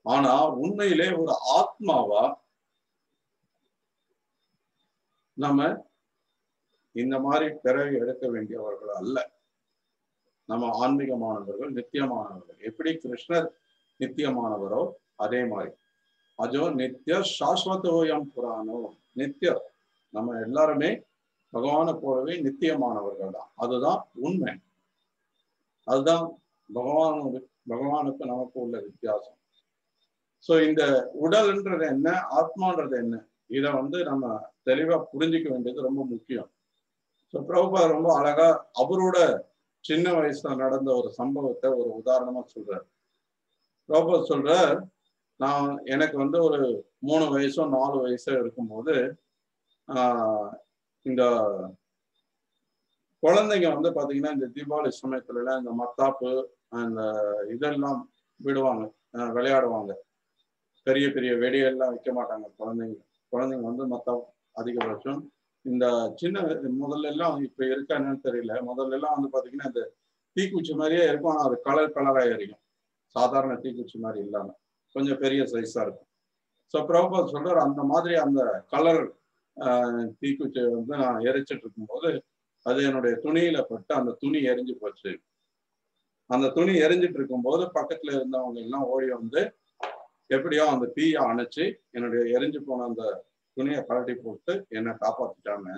ஆனா உண்மையிலே ஒரு ஆத்மாவா நம்ம இந்த மாதிரி பிறவி எடுக்க வேண்டியவர்கள் அல்ல. நம்ம ஆன்மீகமானவர்கள், நித்தியமானவர்கள். எப்படி கிருஷ்ணர் நித்தியமானவரோ அதே மாதிரி அஜோ நித்திய சாஸ்வதோயம் புராணோ நித்திய. நம்ம எல்லாருமே பகவானை போலவே நித்தியமானவர்கள் தான். அதுதான் உண்மை. அதுதான் பகவானுக்கு நமக்கு உள்ள வித்தியாசம். சோ இந்த உடல்ன்றது என்ன, ஆத்மான்றது என்ன, இதை நம்ம தெளிவா புரிஞ்சிக்க வேண்டியது ரொம்ப முக்கியம். ஸோ பிரபுபாத் ரொம்ப அழகா அவரோட சின்ன வயசுல நடந்த ஒரு சம்பவத்தை ஒரு உதாரணமா சொல்றார். பிரபுபாத் சொல்றார், எனக்கு ஒரு 3 வயசோ 4 வயசோ இருக்கும்போது இந்த குழந்தைங்க பாத்தீங்கன்னா இந்த தீபாவளி சமயத்துல எல்லாம் இந்த மத்தாப்பு அந்த இதெல்லாம் விடுவாங்க, விளையாடுவாங்க. பெரிய பெரிய வெடியெல்லாம் வைக்க மாட்டாங்க குழந்தைங்க மத்தாப்பு அதிகபட்சம் இந்த சின்ன முதல்ல எல்லாம் இப்ப இருக்கான்னு தெரியல. முதல்ல எல்லாம் பாத்தீங்கன்னா இந்த தீக்குச்சி மாதிரியே இருக்கும். ஆனா அது கலர் கலரா எரியும். சாதாரண தீக்குச்சி மாதிரி இல்லாம கொஞ்சம் பெரிய சைஸா இருக்கும். ஸோ பிரபுபாத் சொல்றாரு, அந்த மாதிரி அந்த கலர் தீக்குச்சியை நான் எரிச்சிட்டு இருக்கும்போது அது என்னுடைய துணியில பட்டு அந்த துணி எரிஞ்சு போச்சு. அந்த துணி எரிஞ்சிட்டு இருக்கும்போது பக்கத்துல இருந்தவங்க எல்லாம் ஓடி எப்படியோ அந்த தீயை அணைச்சு என்னுடைய எரிஞ்சு போன அந்த துணியை கழட்டி போட்டு என்னை காப்பாத்திட்டாங்க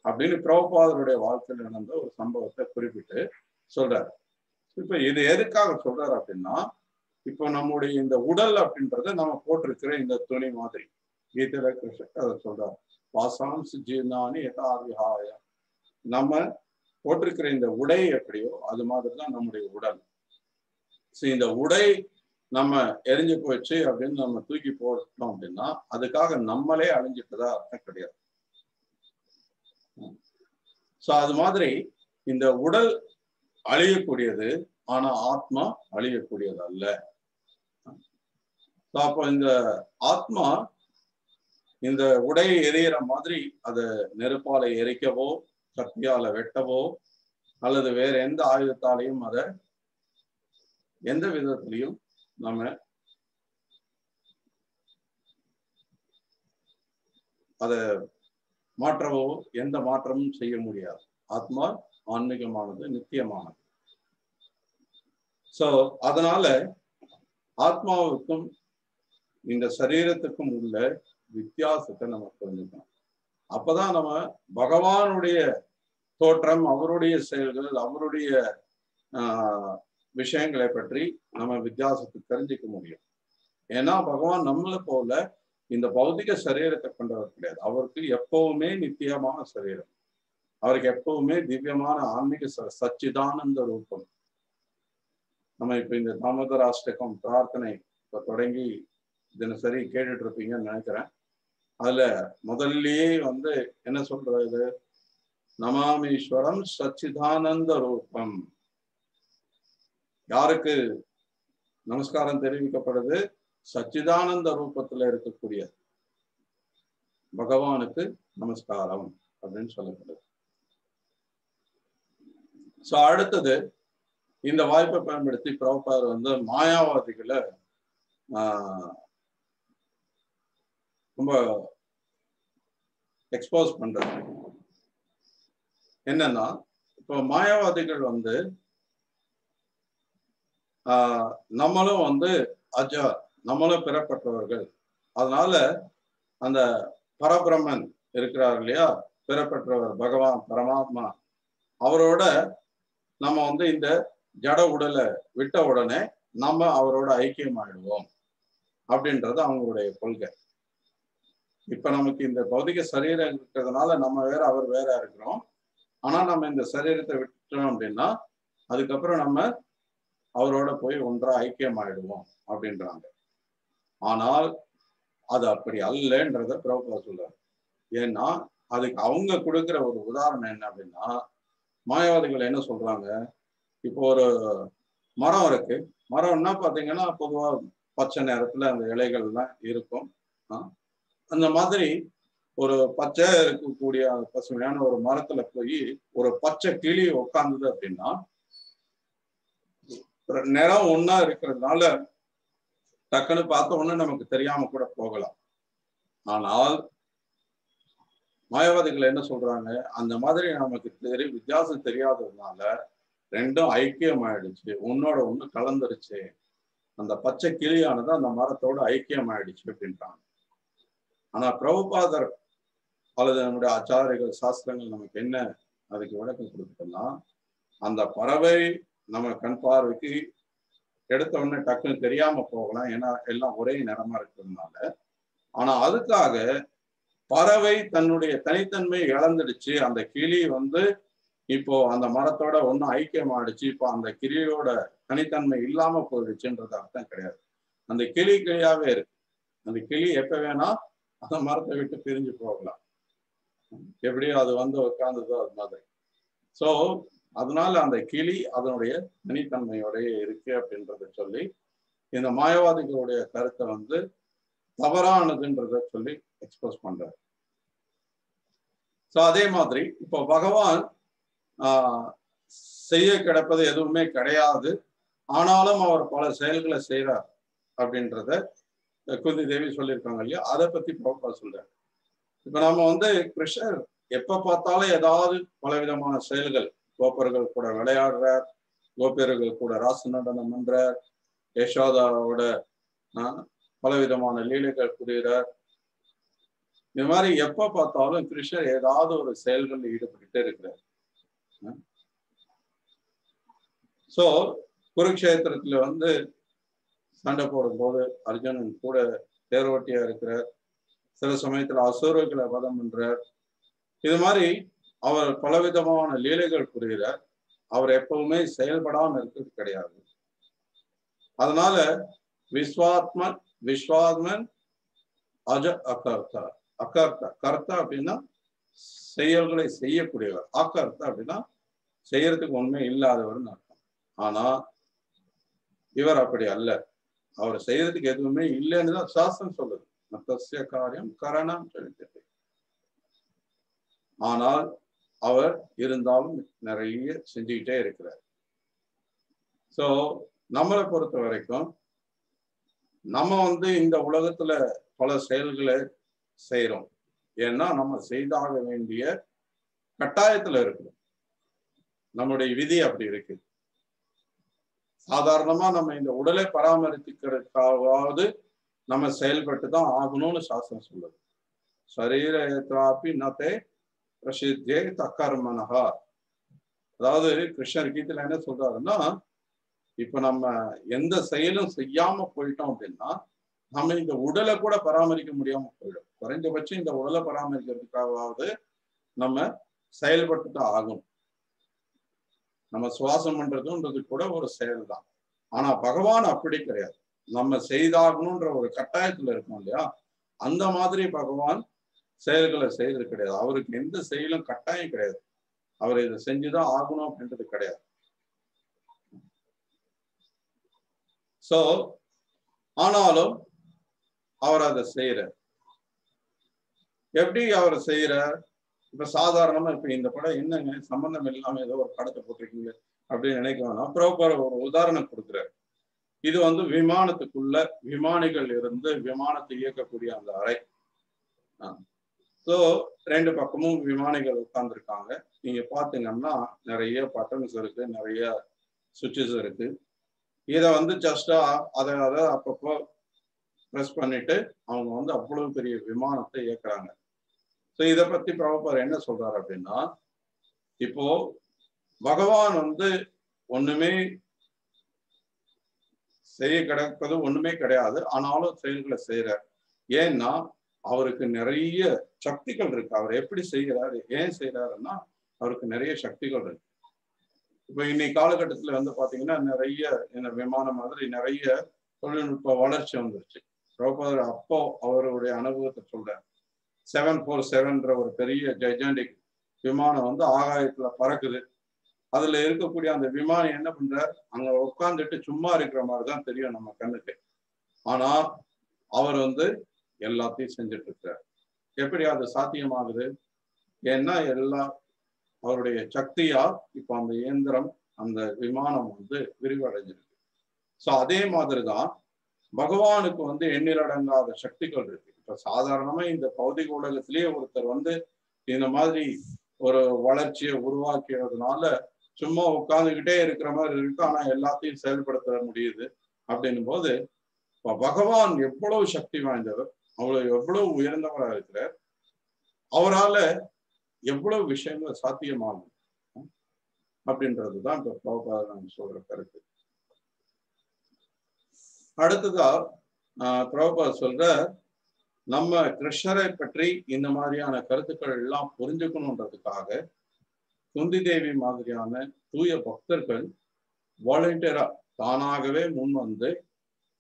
அப்படின்னு பிரபுபாதருடைய வாழ்க்கையில் நடந்த ஒரு சம்பவத்தை குறிப்பிட்டு சொல்றாரு. இப்ப இது எதுக்காக சொல்றாரு அப்படின்னா, இப்போ நம்முடைய இந்த உடல் அப்படின்றத நம்ம போட்டிருக்கிற இந்த துணி மாதிரி கீதையில கிருஷ்ணர் அதை சொல்றாரு, வாசாம்சி ஜீர்ணானி யதாவிஹாய. நம்ம போட்டிருக்கிற இந்த உடை எப்படியோ அது மாதிரிதான் நம்முடைய உடல். இந்த உடை நம்ம எரிஞ்சு போயிடுச்சு அப்படின்னு நம்ம தூக்கி போட்டோம் அப்படின்னா அதுக்காக நம்மளே அழிஞ்சிட்டதா அர்த்தம் கிடையாது. சோ அது மாதிரி இந்த உடல் அழியக்கூடியது, ஆனா ஆத்மா அழியக்கூடியது அல்ல. அப்போ இந்த ஆத்மா இந்த உடையை எரியிற மாதிரி அதை நெருப்பால எரிக்கவோ கத்தியால வெட்டவோ அல்லது வேற எந்த ஆயுதத்தாலையும் அதை எந்த விதத்திலையும் நம்ம அதை மாற்றவோ எந்த மாற்றமும் செய்ய முடியாது. ஆத்மா ஆன்மீகமானது, நித்தியமானது. சோ அதனால ஆத்மாவுக்கும் இந்த சரீரத்துக்கும் உள்ள வித்தியாசத்தை நம்ம புரிஞ்சுக்கணும். அப்பதான் நம்ம பகவானுடைய தோற்றம், அவருடைய செயல்கள், அவருடைய விஷயங்களை பற்றி நம்ம வித்தியாசத்தை தெரிஞ்சுக்க முடியும். ஏன்னா பகவான் நம்மளை போல இந்த பௌதிக சரீரத்தை கொண்டவர் கிடையாது. அவருக்கு எப்பவுமே நித்தியமான சரீரம், அவருக்கு எப்பவுமே திவ்யமான ஆன்மீக சச்சிதானந்த ரூபம். நம்ம இப்ப இந்த தாமோதராஷ்டகம் பிரார்த்தனை இப்ப தொடங்கி தினசரி கேட்டுட்டு இருப்பீங்கன்னு நினைக்கிறேன். அதுல முதல்லயே என்ன சொல்றது, நமாமீஸ்வரம் சச்சிதானந்த ரூபம். யாருக்கு நமஸ்காரம் தெரிவிக்கப்படுது? சச்சிதானந்த ரூபத்துல இருக்கக்கூடிய பகவானுக்கு நமஸ்காரம் அப்படின்னு சொல்லப்படுது. சோ அடுத்தது இந்த வாய்ப்பை பயன்படுத்தி பிரபுபாதர் மாயாவாதிகளை ரொம்ப எக்ஸ்போஸ் பண்றது. என்னன்னா, இப்போ மாயாவாதிகள் நம்மளும் அஜா, நம்மளும் பெறப்பட்டவர்கள். அதனால அந்த பரபிரம்மன் இருக்கிறார் இல்லையா, பெறப்பட்டவர் பகவான் பரமாத்மா, அவரோட நம்ம இந்த ஜட உடலை விட்ட உடனே நம்ம அவரோட ஐக்கியம் ஆயிடுவோம் அப்படின்றது அவங்களுடைய கொள்கை. இப்ப நமக்கு இந்த பௌதிக சரீரம் இருக்கிறதுனால நம்ம வேற அவர் வேற இருக்கிறோம். ஆனா நம்ம இந்த சரீரத்தை விட்டோம் அப்படின்னா அதுக்கப்புறம் நம்ம அவரோட போய் ஒன்றா ஐக்கியம் ஆயிடுவோம் அப்படின்றாங்க. ஆனால் அது அப்படி அல்லன்றத பிரபுபாதர் சொல்றாரு. ஏன்னா அதுக்கு அவங்க கொடுக்குற ஒரு உதாரணம் என்ன அப்படின்னா, மாயாவாதிகள் என்ன சொல்றாங்க, இப்போ ஒரு மரம் இருக்கு. மரம்னா பாத்தீங்கன்னா பொதுவா பச்சை நேரத்துல அந்த இலைகள்லாம் இருக்கும். அந்த மாதிரி ஒரு பச்சை இருக்கக்கூடிய பசுமையான ஒரு மரத்துல போய் ஒரு பச்சை கிளி உட்கார்ந்தது அப்படின்னா, நிறம் ஒன்னா இருக்கிறதுனால டக்குன்னு பார்த்த உடனே நமக்கு தெரியாம கூட போகலாம். ஆனால் மாயாவாதிகள் என்ன சொல்றாங்க, அந்த மாதிரி நமக்கு வித்தியாசம் தெரியாததுனால ரெண்டும் ஐக்கியம் ஆயிடுச்சு, உன்னோட ஒண்ணு கலந்துருச்சு, அந்த பச்சை கிளியானது அந்த மரத்தோட ஐக்கியம் ஆயிடுச்சு அப்படின்றாங்க. ஆனா பிரபுபாதர் அல்லது நம்முடைய ஆச்சாரியர்கள் சாஸ்திரங்கள் நமக்கு என்ன அதுக்கு விளக்கம் கொடுத்தோம்னா, அந்த பறவை நம்ம கண் பார்வைக்கு எடுத்த உடனே டக்குன்னு தெரியாம போகலாம், ஏன்னா எல்லாம் ஒரே நிறமா இருக்கிறதுனால. ஆனா அதுக்காக பறவை தன்னுடைய தனித்தன்மை இழந்துடுச்சு, அந்த கிளி இப்போ அந்த மரத்தோட ஒன்னும் ஐக்கியம் ஆயிடுச்சு, இப்போ அந்த கிளியோட தனித்தன்மை இல்லாம போயிடுச்சுன்றது அர்த்தம் கிடையாது. அந்த கிளி கிளியாவே இருக்கு. அந்த கிளி எப்ப வேணா அந்த மரத்தை விட்டு பிரிஞ்சு போகலாம், எப்படியும் அது உட்கார்ந்ததோ அது மாதிரி. சோ அதனால அந்த கிளி அதனுடைய தனித்தன்மையோடய இருக்கு அப்படின்றத சொல்லி இந்த மாயாவாதிகளுடைய கருத்தை தவறானதுன்றத சொல்லி எக்ஸ்போஸ் பண்றாரு. சோ அதே மாதிரி இப்போ பகவான் செய்ய கிடப்பது எதுவுமே கிடையாது, ஆனாலும் அவர் பல செயல்களை செய்யறார் அப்படின்றத குந்தி தேவி சொல்லியிருக்காங்க இல்லையா, அதை பத்தி பிரபுபாதா சொல்றாரு. இப்ப நம்ம கிருஷ்ணர் எப்ப பார்த்தாலும் ஏதாவது பலவிதமான செயல்கள், கோப்பர்கள் கூட விளையாடுறார், கோபியர்கள் கூட ராச நடனம் பண்றார், யசோதாவோட பலவிதமான லீலைகள் புரிகிறார். இந்த மாதிரி எப்ப பார்த்தாலும் கிருஷ்ணர் ஏதாவது ஒரு செயல்களில் ஈடுபட்டு இருக்கிறார். சோ குருக்ஷேத்திரத்துல சண்டை போடும்போது அர்ஜுனன் கூட தேரோட்டியா இருக்கிறார், சில சமயத்துல அசுரர்களை வதம் பண்றார். இது மாதிரி அவர் பலவிதமான லீலைகள் புரிகிறார். அவர் எப்பவுமே செயல்படாம இருக்கிறது கிடையாது. அதனால விஸ்வாத்மன் அஜ அகர்த்தா. அகர்த்தா, கர்த்தா அப்படின்னா செயல்களை செய்யக்கூடியவர், அகர்த்தா அப்படின்னா செய்யறதுக்கு உண்மை இல்லாதவர்னு அர்த்தம். ஆனா இவர் அப்படி அல்ல, அவர் செய்யறதுக்கு எதுவுமே இல்லைன்னு தான் சாஸ்திரம் சொல்லுது. மத்தஸ்ய காரியம் கரணம் சொல்லிட்டு. ஆனால் அவர் இருந்தாலும் நிறைய செஞ்சுக்கிட்டே இருக்கிறார். சோ நம்மளை பொறுத்த வரைக்கும் நம்ம இந்த உலகத்துல பல செயல்களை செய்யறோம், ஏன்னா நம்ம செய்தாக வேண்டிய கட்டாயத்துல இருக்கு, நம்முடைய விதி அப்படி இருக்கு. சாதாரணமா நம்ம இந்த உடலை பராமரிக்கிறதுக்காவது நம்ம செயல்பட்டு தான் ஆகணும்னு சாஸ்திரம் சொல்லுது. சரீரேத்ராபி நதே பிரசித்தே தக்கர்மனஹா. அதாவது கிருஷ்ணர் கீதையில என்ன சொல்றாருன்னா, இப்ப நம்ம எந்த செயலும் செய்யாம போயிட்டோம் அப்படின்னா நம்ம இந்த உடலை கூட பராமரிக்க முடியாம போயிடும். குறைஞ்சபட்சம் இந்த உடலை பராமரிக்கிறதுக்காகவாவது நம்ம செயல்பட்டு தான் ஆகும். நம்ம சுவாசம் பண்றதுன்றது கூட ஒரு செயல் தான். ஆனா பகவான் அப்படி கிடையாது, நம்ம செய்தாகணும்ன்ற ஒரு கட்டாயத்துல இருக்கோம் இல்லையா, அந்த மாதிரி பகவான் செயல்களை செய்யறது கிடையாது. அவருக்கு எந்த செயலும் கட்டாயம் கிடையாது, அவர் இதை செஞ்சுதான் ஆகணும் அப்படின்றது கிடையாது. சோ ஆனாலும் அவர் அதை செய்யறார். எப்படி அவர் செய்யறார்? இப்ப சாதாரணமா இப்ப இந்த படம் என்னங்க சம்பந்தம் இல்லாம ஏதோ ஒரு படத்தை போட்டிருக்கீங்க அப்படின்னு நினைக்க வேணாம். ப்ராப்பர் ஒரு உதாரணம் கொடுக்குறாரு. இது விமானத்துக்குள்ள விமானிகள் இருந்து விமானத்தை இயக்கக்கூடிய அந்த அறை. ஸோ ரெண்டு பக்கமும் விமானிகள் உட்கார்ந்துருக்காங்க. நீங்க பாத்தீங்கன்னா நிறைய பட்டன்ஸ் இருக்கு, நிறைய சுவிட்சஸ் இருக்கு. இதை ஜஸ்டா அதை அப்பப்போ ப்ரெஸ் பண்ணிட்டு அவங்க அவ்வளவு பெரிய விமானத்தை இயக்குறாங்க. ஸோ இதை பத்தி பிரபுபாதர் என்ன சொல்றாரு அப்படின்னா, இப்போ பகவான் ஒண்ணுமே செய்ய கிடப்பது ஒண்ணுமே கிடையாது, ஆனாலும் செயல்களை செய்யறார். ஏன்னா அவருக்கு நிறைய சக்திகள் இருக்கு. அவர் எப்படி செய்யறாரு, ஏன் செய்யறாருன்னா அவருக்கு நிறைய சக்திகள் இருக்கு. இப்ப இன்னைக்கு காலகட்டத்துல பாத்தீங்கன்னா நிறைய இந்த விமானம் மாதிரி நிறைய தொழில்நுட்ப வளர்ச்சி வந்துருச்சு. பிரபுபாதர் அப்போ அவருடைய அனுபவத்தை சொல்றார். 747 ஒரு பெரிய ஜைஜாண்டிக் விமானம் ஆகாயத்துல பறக்குது. அதுல இருக்கக்கூடிய அந்த விமானம் என்ன பண்றார், அங்க உட்கார்ந்துட்டு சும்மா இருக்கிற மாதிரிதான் தெரியும் நம்ம கண்ணுக்கு. ஆனா அவர் எல்லாத்தையும் செஞ்சுட்டு இருக்கிறார். எப்படி அது சாத்தியமாகுது? ஏன்னா எல்லாம் அவருடைய சக்தியா இப்ப அந்த இயந்திரம், அந்த விமானம் விரிவடைஞ்சிருக்கு. ஸோ அதே மாதிரிதான் பகவானுக்கு வந்து எண்ணிலடங்காத சக்திகள் இருக்கு. இப்ப சாதாரணமா இந்த பௌதிக உலகத்திலேயே ஒருத்தர் வந்து இந்த மாதிரி ஒரு வளர்ச்சியை உருவாக்கியதுனால சும்மா உட்கார்ந்துகிட்டே இருக்கிற மாதிரி இருக்கு, ஆனா எல்லாத்தையும் செயல்படுத்த முடியுது. அப்படின்னும் போது பகவான் எவ்வளவு சக்தி வாய்ந்தவர், அவ்வளவு எவ்வளவு உயர்ந்தவராக இருக்கிறார், அவரால எவ்வளவு விஷயங்கள் சாத்தியமாகும் அப்படின்றதுதான் இப்ப பிரபுபாதர் சொல்ற கருத்து. அடுத்ததா பிரபுபாதர் சொல்ற, நம்ம கிருஷ்ணரை பற்றி இந்த மாதிரியான கருத்துக்கள் எல்லாம் புரிஞ்சுக்கணுன்றதுக்காக குந்தி தேவி மாதிரியான தூய பக்தர்கள் வாலண்டியரா தானாகவே முன் வந்து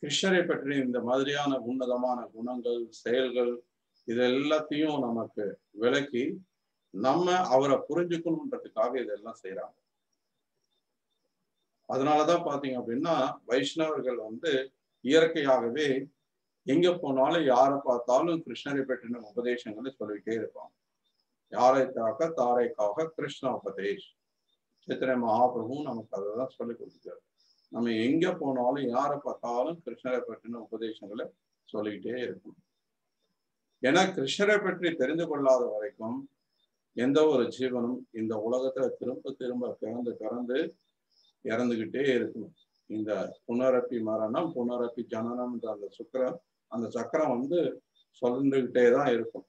கிருஷ்ணரை பற்றி இந்த மாதிரியான உன்னதமான குணங்கள், செயல்கள் இது எல்லாத்தையும் நமக்கு விளக்கி நம்ம அவரை புரிஞ்சுக்கணுன்றதுக்காக இதெல்லாம் செய்யறாங்க. அதனாலதான் பாத்தீங்க அப்படின்னா வைஷ்ணவர்கள் வந்து இயற்கையாகவே எங்க போனாலும் யாரை பார்த்தாலும் கிருஷ்ணரை பற்றின உபதேசங்களை சொல்லிக்கிட்டே இருப்பாங்க. யாரை தாக்க தாரைக்காக கிருஷ்ண உபதேஷ், சித்திரை மகாபிரபு நமக்கு அதை தான் சொல்லி கொடுத்துருக்காரு. நம்ம எங்க போனாலும் யாரை பார்த்தாலும் கிருஷ்ணரை பற்றின உபதேசங்களை சொல்லிக்கிட்டே இருக்கணும். ஏன்னா கிருஷ்ணரை பற்றி தெரிந்து கொள்ளாத வரைக்கும் எந்த ஒரு ஜீவனும் இந்த உலகத்துல திரும்ப திரும்ப பிறந்து இறந்துகிட்டே இருக்கணும். இந்த புனரப்பி மரணம் புனரப்பி ஜனனம் அந்த சக்கரம் வந்து சொல்லிக்கிட்டே தான் இருக்கும்.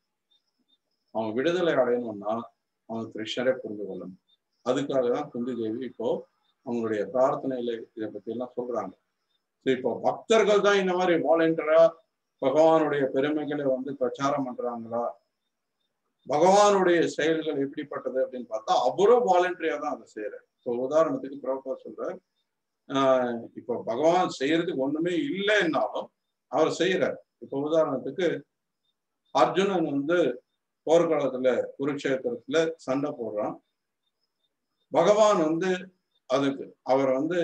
அவன் விடுதலை அடையணும்னா அவன் கிருஷ்ணரை புரிந்து கொள்ளணும். அதுக்காக தான் குந்தி தேவி இப்போ அவங்களுடைய பிரார்த்தனையில இதை பத்தி எல்லாம் சொல்றாங்க. இப்போ பக்தர்கள் தான் இந்த மாதிரி வாலண்டியரா பகவானுடைய பெருமைகளை வந்து பிரச்சாரம் பண்றாங்களா, பகவானுடைய செயல்கள் எப்படிப்பட்டது அப்படின்னு பார்த்தா அவரும் வாலண்டியரா தான் அதை செய்யறாரு. இப்போ உதாரணத்துக்கு பிரபுபாதர் சொல்றார், இப்போ பகவான் செய்யறதுக்கு ஒண்ணுமே இல்லைன்னாலும் அவர் செய்யறார். இப்போ உதாரணத்துக்கு அர்ஜுனன் வந்து போர்க்காலத்துல குருக்ஷேத்திரத்துல சண்டை போடுறான். பகவான் வந்து அதுக்கு அவர் வந்து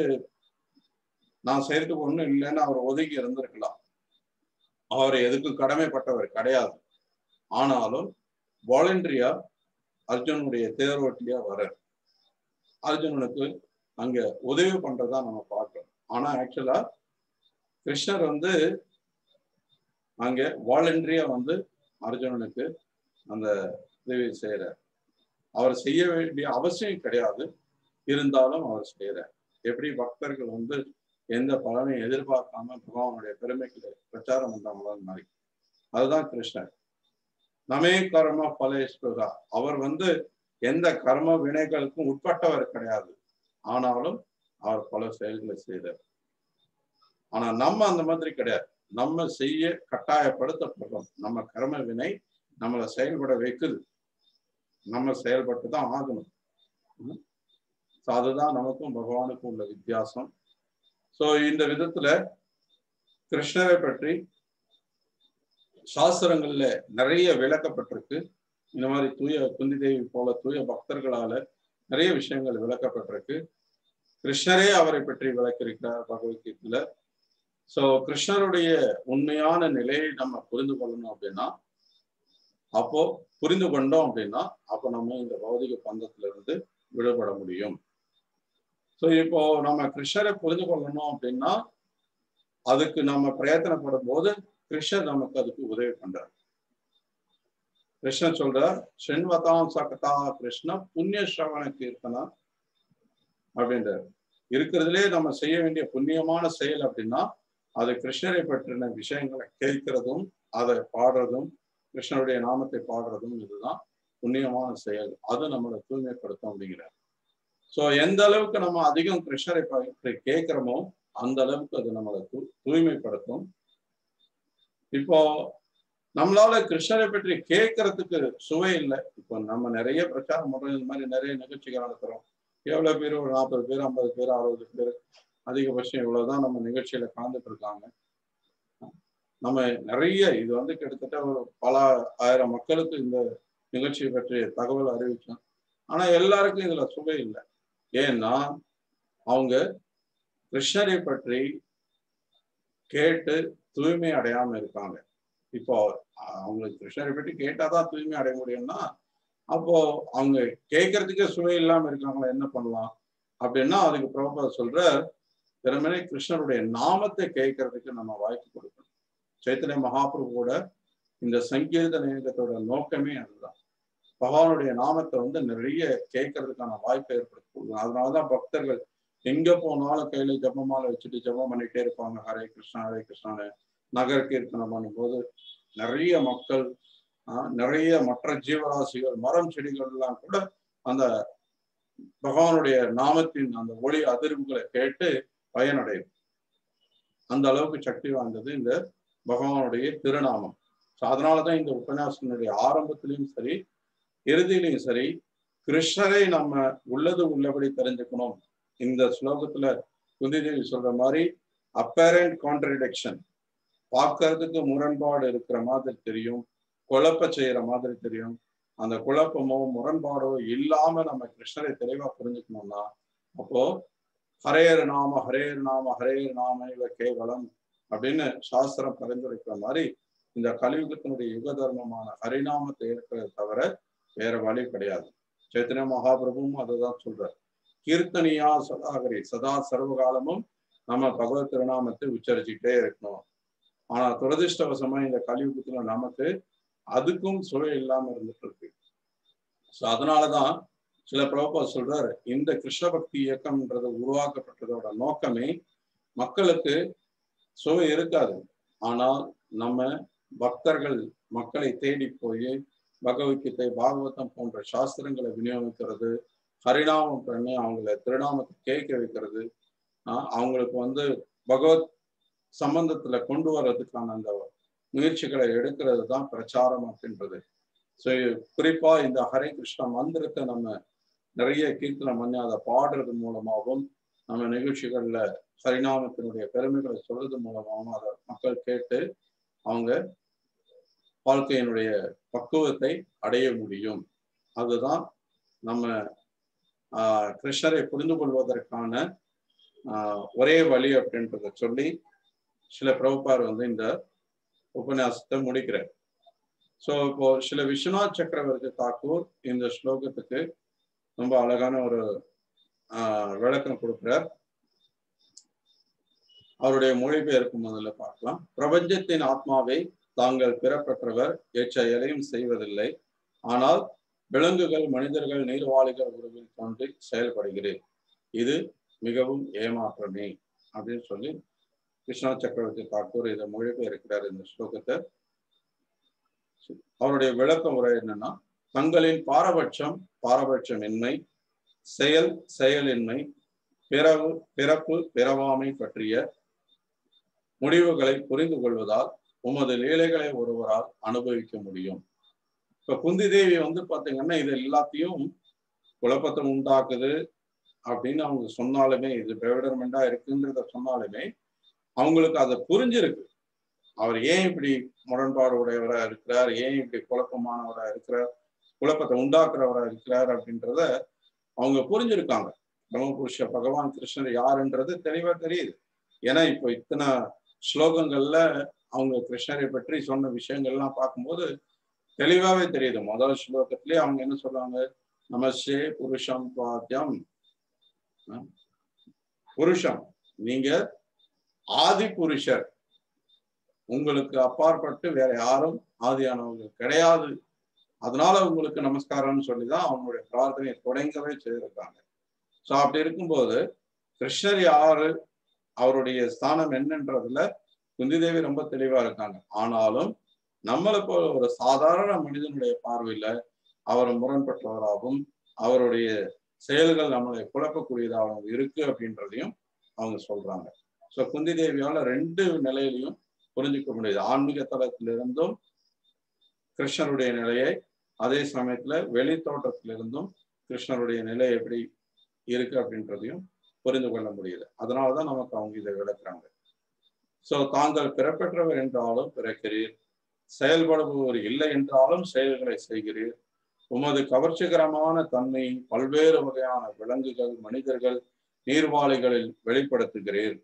நான் செய்யறதுக்கு ஒண்ணும் இல்லைன்னு அவர் ஒதுக்கி இருந்திருக்கலாம். அவர் எதுக்கும் கடமைப்பட்டவர் கிடையாது. ஆனாலும் வாலண்டரியா அர்ஜுனுடைய தேரோட்டியா வர அர்ஜுனனுக்கு அங்க உதவி பண்றதா நம்ம பார்க்கிறோம். ஆனா ஆக்சுவலா கிருஷ்ணர் வந்து அங்க வாலண்டரியா வந்து அர்ஜுனனுக்கு அந்த உதவி செய்யறார். அவர் செய்ய வேண்டிய அவசியம் கிடையாது, இருந்தாலும் அவர் செய்யறார். எப்படி பக்தர்கள் வந்து எந்த பலனையும் எதிர்பார்க்காம பகவானுடைய பெருமைகளை பிரச்சாரம் பண்றாங்களோ மாதிரி, அதுதான் கிருஷ்ணர். நமே கர்ம பலேஸ்வரா, அவர் வந்து எந்த கர்ம வினைகளுக்கும் உட்பட்டவர் கிடையாது, ஆனாலும் அவர் பல செயல்களை செய்தார். ஆனா நம்ம அந்த மாதிரி கிடையாது, நம்ம செய்ய கட்டாயப்படுத்தப்படுறோம். நம்ம கர்ம வினை நம்மளை செயல்பட வைக்குது, நம்ம செயல்பட்டு தான் ஆகணும். அதுதான் நமக்கும் பகவானுக்கும் உள்ள வித்தியாசம். சோ இந்த விதத்துல கிருஷ்ணரை பற்றி சாஸ்திரங்கள்ல நிறைய விளக்கப்பட்டிருக்கு. இந்த மாதிரி தூய குந்தி தேவி போல தூய பக்தர்களால நிறைய விஷயங்கள் விளக்கப்பட்டிருக்கு. கிருஷ்ணரே அவரை பற்றி விளக்கியிருக்கிறார் பகவத்கீதையில. சோ கிருஷ்ணருடைய உண்மையான நிலையை நம்ம புரிந்து கொள்ளணும் அப்படின்னா, அப்போ புரிந்து கொண்டோம் அப்படின்னா அப்போ நம்ம இந்த பௌதிக பந்தத்துல இருந்து விடுபட முடியும். ஸோ இப்போ நம்ம கிருஷ்ணரை புரிந்து கொள்ளணும் அப்படின்னா அதுக்கு நம்ம பிரயத்தனப்படும் போது கிருஷ்ணர் நமக்கு அதுக்கு உதவி பண்றார். கிருஷ்ணர் சொல்றார், ஸ்ரீன்வதாம் சகதா கிருஷ்ண புண்ணிய ஸ்ரவண கீர்த்தனா அப்படின்றார். இருக்கிறதுலே நம்ம செய்ய வேண்டிய புண்ணியமான செயல் அப்படின்னா அது கிருஷ்ணரை பற்றின விஷயங்களை கேட்கிறதும் அதை பாடுறதும் கிருஷ்ணருடைய நாமத்தை பாடுறதும் இதுதான் புண்ணியமான செயல். அது நம்மளை தூய்மைப்படுத்தும் அப்படிங்கிறார். ஸோ எந்த அளவுக்கு நம்ம அதிகம் கிருஷ்ணரை பற்றி கேட்கிறோமோ அந்த அளவுக்கு அது நம்மளை தூய்மைப்படுத்தும். இப்போ நம்மளால கிருஷ்ணரை பற்றி கேட்கறதுக்கு சுவை இல்லை. இப்போ நம்ம நிறைய பிரச்சாரம் பண்றோம், இந்த மாதிரி நிறைய நிகழ்ச்சிகள் நடத்துறோம். எவ்வளவு பேர், ஒரு 40 பேர் 50 பேர் 60 பேர் அதிகபட்சம் இவ்வளவுதான் நம்ம நிகழ்ச்சியில கலந்துட்டு இருக்காங்க. நம்ம நிறைய இது வந்து கிட்டத்தட்ட ஒரு பல ஆயிரம் மக்களுக்கு இந்த நிகழ்ச்சியை பற்றி தகவல் அறிவிச்சோம். ஆனா எல்லாருக்கும் இதுல சுவை இல்லை. ஏன்னா அவங்க கிருஷ்ணரை பற்றி கேட்டு தூய்மை அடையாம இருக்காங்க. இப்போ அவங்களுக்கு கிருஷ்ணரை பற்றி கேட்டாதான் தூய்மை அடைய முடியும்னா அப்போ அவங்க கேட்கறதுக்கே சுவை இல்லாம இருக்காங்களா, என்ன பண்ணலாம் அப்படின்னா அதுக்கு பிரபுபாதர் சொல்ற, வெறுமனே கிருஷ்ணருடைய நாமத்தை கேட்கறதுக்கு நம்ம வாய்ப்பு கொடுக்கணும். சைத்தன்ய மகாபிரபுவோட இந்த சங்கீர்த்தன இயக்கத்தோட நோக்கமே அதுதான். பகவானுடைய நாமத்தை வந்து நிறைய கேட்கறதுக்கான வாய்ப்பை ஏற்படுத்தி கொடுக்கணும். அதனாலதான் பக்தர்கள் எங்க போனாலும் கையில ஜபமாலை வச்சுட்டு ஜபம் பண்ணிட்டே இருப்பாங்க. ஹரே கிருஷ்ணா ஹரே கிருஷ்ணான்னு நகர கீர்த்தனம் பண்ணும்போது நிறைய மக்கள், நிறைய மற்ற ஜீவராசிகள், மரம் செடிகள் எல்லாம் கூட அந்த பகவானுடைய நாமத்தின் அந்த ஒளி அதிர்வுகளை கேட்டு பயனடையும். அந்த அளவுக்கு சக்தி வாய்ந்தது இந்த பகவானுடைய திருநாமம். அதனாலதான் இந்த உபன்யாசத்தினுடைய ஆரம்பத்திலையும் சரி இறுதியிலையும் சரி கிருஷ்ணரை நம்ம உள்ளது உள்ளபடி தெரிஞ்சுக்கணும். இந்த ஸ்லோகத்துல குந்திதேவி சொல்ற மாதிரி அப்பேரண்ட் கான்ட்ரடிக்ஷன், பார்க்கறதுக்கு முரண்பாடு இருக்கிற மாதிரி தெரியும், குழப்ப செய்யற மாதிரி தெரியும். அந்த குழப்பமோ முரண்பாடோ இல்லாம நம்ம கிருஷ்ணரை தெளிவா புரிஞ்சுக்கணும்னா அப்போ ஹரேர் நாம ஹரேர் நாம ஹரேர் நாம இவ கேவலம் அப்படின்னு சாஸ்திரம் பரிந்துரைக்கிற மாதிரி இந்த கலியுகத்தினுடைய யுக தர்மமான ஹரிநாமத்தை ஏற்கிறத தவிர வேற வழி கிடையாது. சைத்தன்ய மகாபிரபுவும் அதுதான் சொல்றார். கீர்த்தனியா சதாகரி, சதா சர்வகாலமும் நம்ம பகவத் திருநாமத்தை உச்சரிச்சுக்கிட்டே இருக்கணும். ஆனா துரதிருஷ்டவசமா இந்த கலியுகத்துல நமக்கு அதுக்கும் சுவை இல்லாம இருந்துட்டு இருக்கு. ஸோ அதனாலதான் சில பிரபுபா சொல்றாரு, இந்த கிருஷ்ண பக்தி இயக்கம்ன்றது உருவாக்கப்பட்டதோட நோக்கமே மக்களுக்கு சுவை இருக்காது. ஆனால் நம்ம பக்தர்கள் மக்களை தேடி போய் பகவத்கீதை பாகவதம் போன்ற சாஸ்திரங்களை விநியோகிக்கிறது, ஹரிநாமம் பண்ணி அவங்கள திருநாமத்தை கேட்க வைக்கிறது, அவங்களுக்கு வந்து பகவத் சம்பந்தத்துல கொண்டு வர்றதுக்கான அந்த முயற்சிகளை எடுக்கிறது தான் பிரச்சாரம் அப்படின்றது. ஸோ குறிப்பா இந்த ஹரே கிருஷ்ணா மந்திரத்தை நம்ம நிறைய கீர்த்தனம் பண்ணி அதை பாடுறது மூலமாகவும் நம்ம நிகழ்ச்சிகள்ல ஹரிநாமத்தினுடைய பெருமைகளை சொல்றது மூலமாகவும் அதை மக்கள் கேட்டு அவங்க வாழ்க்கையினுடைய பக்குவத்தை அடைய முடியும். அதுதான் நம்ம கிருஷ்ணரை புரிந்து கொள்வதற்கான ஒரே வழி அப்படின்றத சொல்லி சில பிரபுபார் வந்து இந்த உபன்யாசத்தை முடிக்கிறார். ஸோ இப்போ சில விஸ்வநாத் சக்கரவர்த்தி தாக்கூர் இந்த ஸ்லோகத்துக்கு ரொம்ப அழகான ஒரு விளக்கம் கொடுக்கிறார். அவருடைய மொழிபெயர்ப்பு முதல்ல பார்க்கலாம். பிரபஞ்சத்தின் ஆத்மாவை தாங்கள் பெறப்பெற்றவர் எச்செயலையும் செய்வதில்லை, ஆனால் விலங்குகள், மனிதர்கள், நீர்வாழிகள் உருவில் தோன்றி செயல்படுகிறேன். இது மிகவும் ஏமாற்றமே அப்படின்னு சொல்லி விஸ்வநாத் சக்கரவர்த்தி தாக்கூர் இதை மொழிபெயர்க்கிறார் இந்த ஸ்லோகத்தை. அவருடைய விளக்க உரை என்னன்னா, தங்களின் பாரபட்சமின்மை, செயலின்மை, பிறப்பு பிறவாமை பற்றிய முடிவுகளை புரிந்து கொள்வதால் உமது லீலைகளை ஒருவரால் அனுபவிக்க முடியும். இப்ப குந்தி தேவி வந்து பாத்தீங்கன்னா இது எல்லாத்தையும் குழப்பத்தை உண்டாக்குது அப்படின்னு அவங்க சொன்னாலுமே, இது பெவிடர்மெண்டா இருக்குன்றத சொன்னாலுமே அவங்களுக்கு அதை புரிஞ்சிருக்கு. அவர் ஏன் இப்படி முரண்பாடு உடையவரா இருக்கிறார், ஏன் இப்படி குழப்பமானவரா இருக்கிறார், குழப்பத்தை உண்டாக்குறவரா இருக்கிறார் அப்படின்றத அவங்க புரிஞ்சிருக்காங்க. பிரம்மபுருஷ பகவான் கிருஷ்ணர் யாருன்றது தெளிவா தெரியுது. ஏன்னா இப்போ இத்தனை ஸ்லோகங்கள்ல அவங்க கிருஷ்ணரை பற்றி சொன்ன விஷயங்கள்லாம் பார்க்கும்போது தெளிவாவே தெரியுது. முதல் ஸ்லோகத்திலேயே அவங்க என்ன சொல்றாங்க, நமஸ்தே புருஷம் பாத்தியம், புருஷம் நீங்க ஆதி புருஷர், உங்களுக்கு அப்பாற்பட்டு வேற யாரும் ஆதியானவங்க கிடையாது, அதனால உங்களுக்கு நமஸ்காரம்னு சொல்லிதான் அவங்களுடைய பிரார்த்தனையை தொடங்கவே செய்திருக்காங்க. ஸோ அப்படி இருக்கும்போது கிருஷ்ணர் யாரு, அவருடைய ஸ்தானம் என்னன்றதுல குந்தி தேவி ரொம்ப தெளிவா இருக்காங்க. ஆனாலும் நம்மளை போல ஒரு சாதாரண மனிதனுடைய பார்வையில அவர் முரண்பட்டவராகவும் அவருடைய செயல்கள் நம்மளை குழப்பக்கூடியதாகவும் இருக்கு அப்படின்றதையும் அவங்க சொல்றாங்க. ஸோ குந்தி தேவியால ரெண்டு நிலையிலையும் புரிஞ்சுக்க முடியுது. ஆன்மீக தளத்திலிருந்தும் கிருஷ்ணருடைய நிலையை, அதே சமயத்துல வெளி தோற்றத்திலிருந்தும் கிருஷ்ணருடைய நிலை எப்படி இருக்கு அப்படின்றதையும் புரிந்து கொள்ள முடியுது. அதனாலதான் நமக்கு அவங்க இதை விளக்குறாங்க. ஸோ தாங்கள் பிறப்பெற்றவர் என்றாலும் பிறக்கிறீர், செயல்படுபவர் இல்லை என்றாலும் செயல்களை செய்கிறீர், உமது கவர்ச்சிகரமான தன்மை பல்வேறு வகையான விலங்குகள், மனிதர்கள், நீர்வாழிகளில் வெளிப்படுத்துகிறீர்,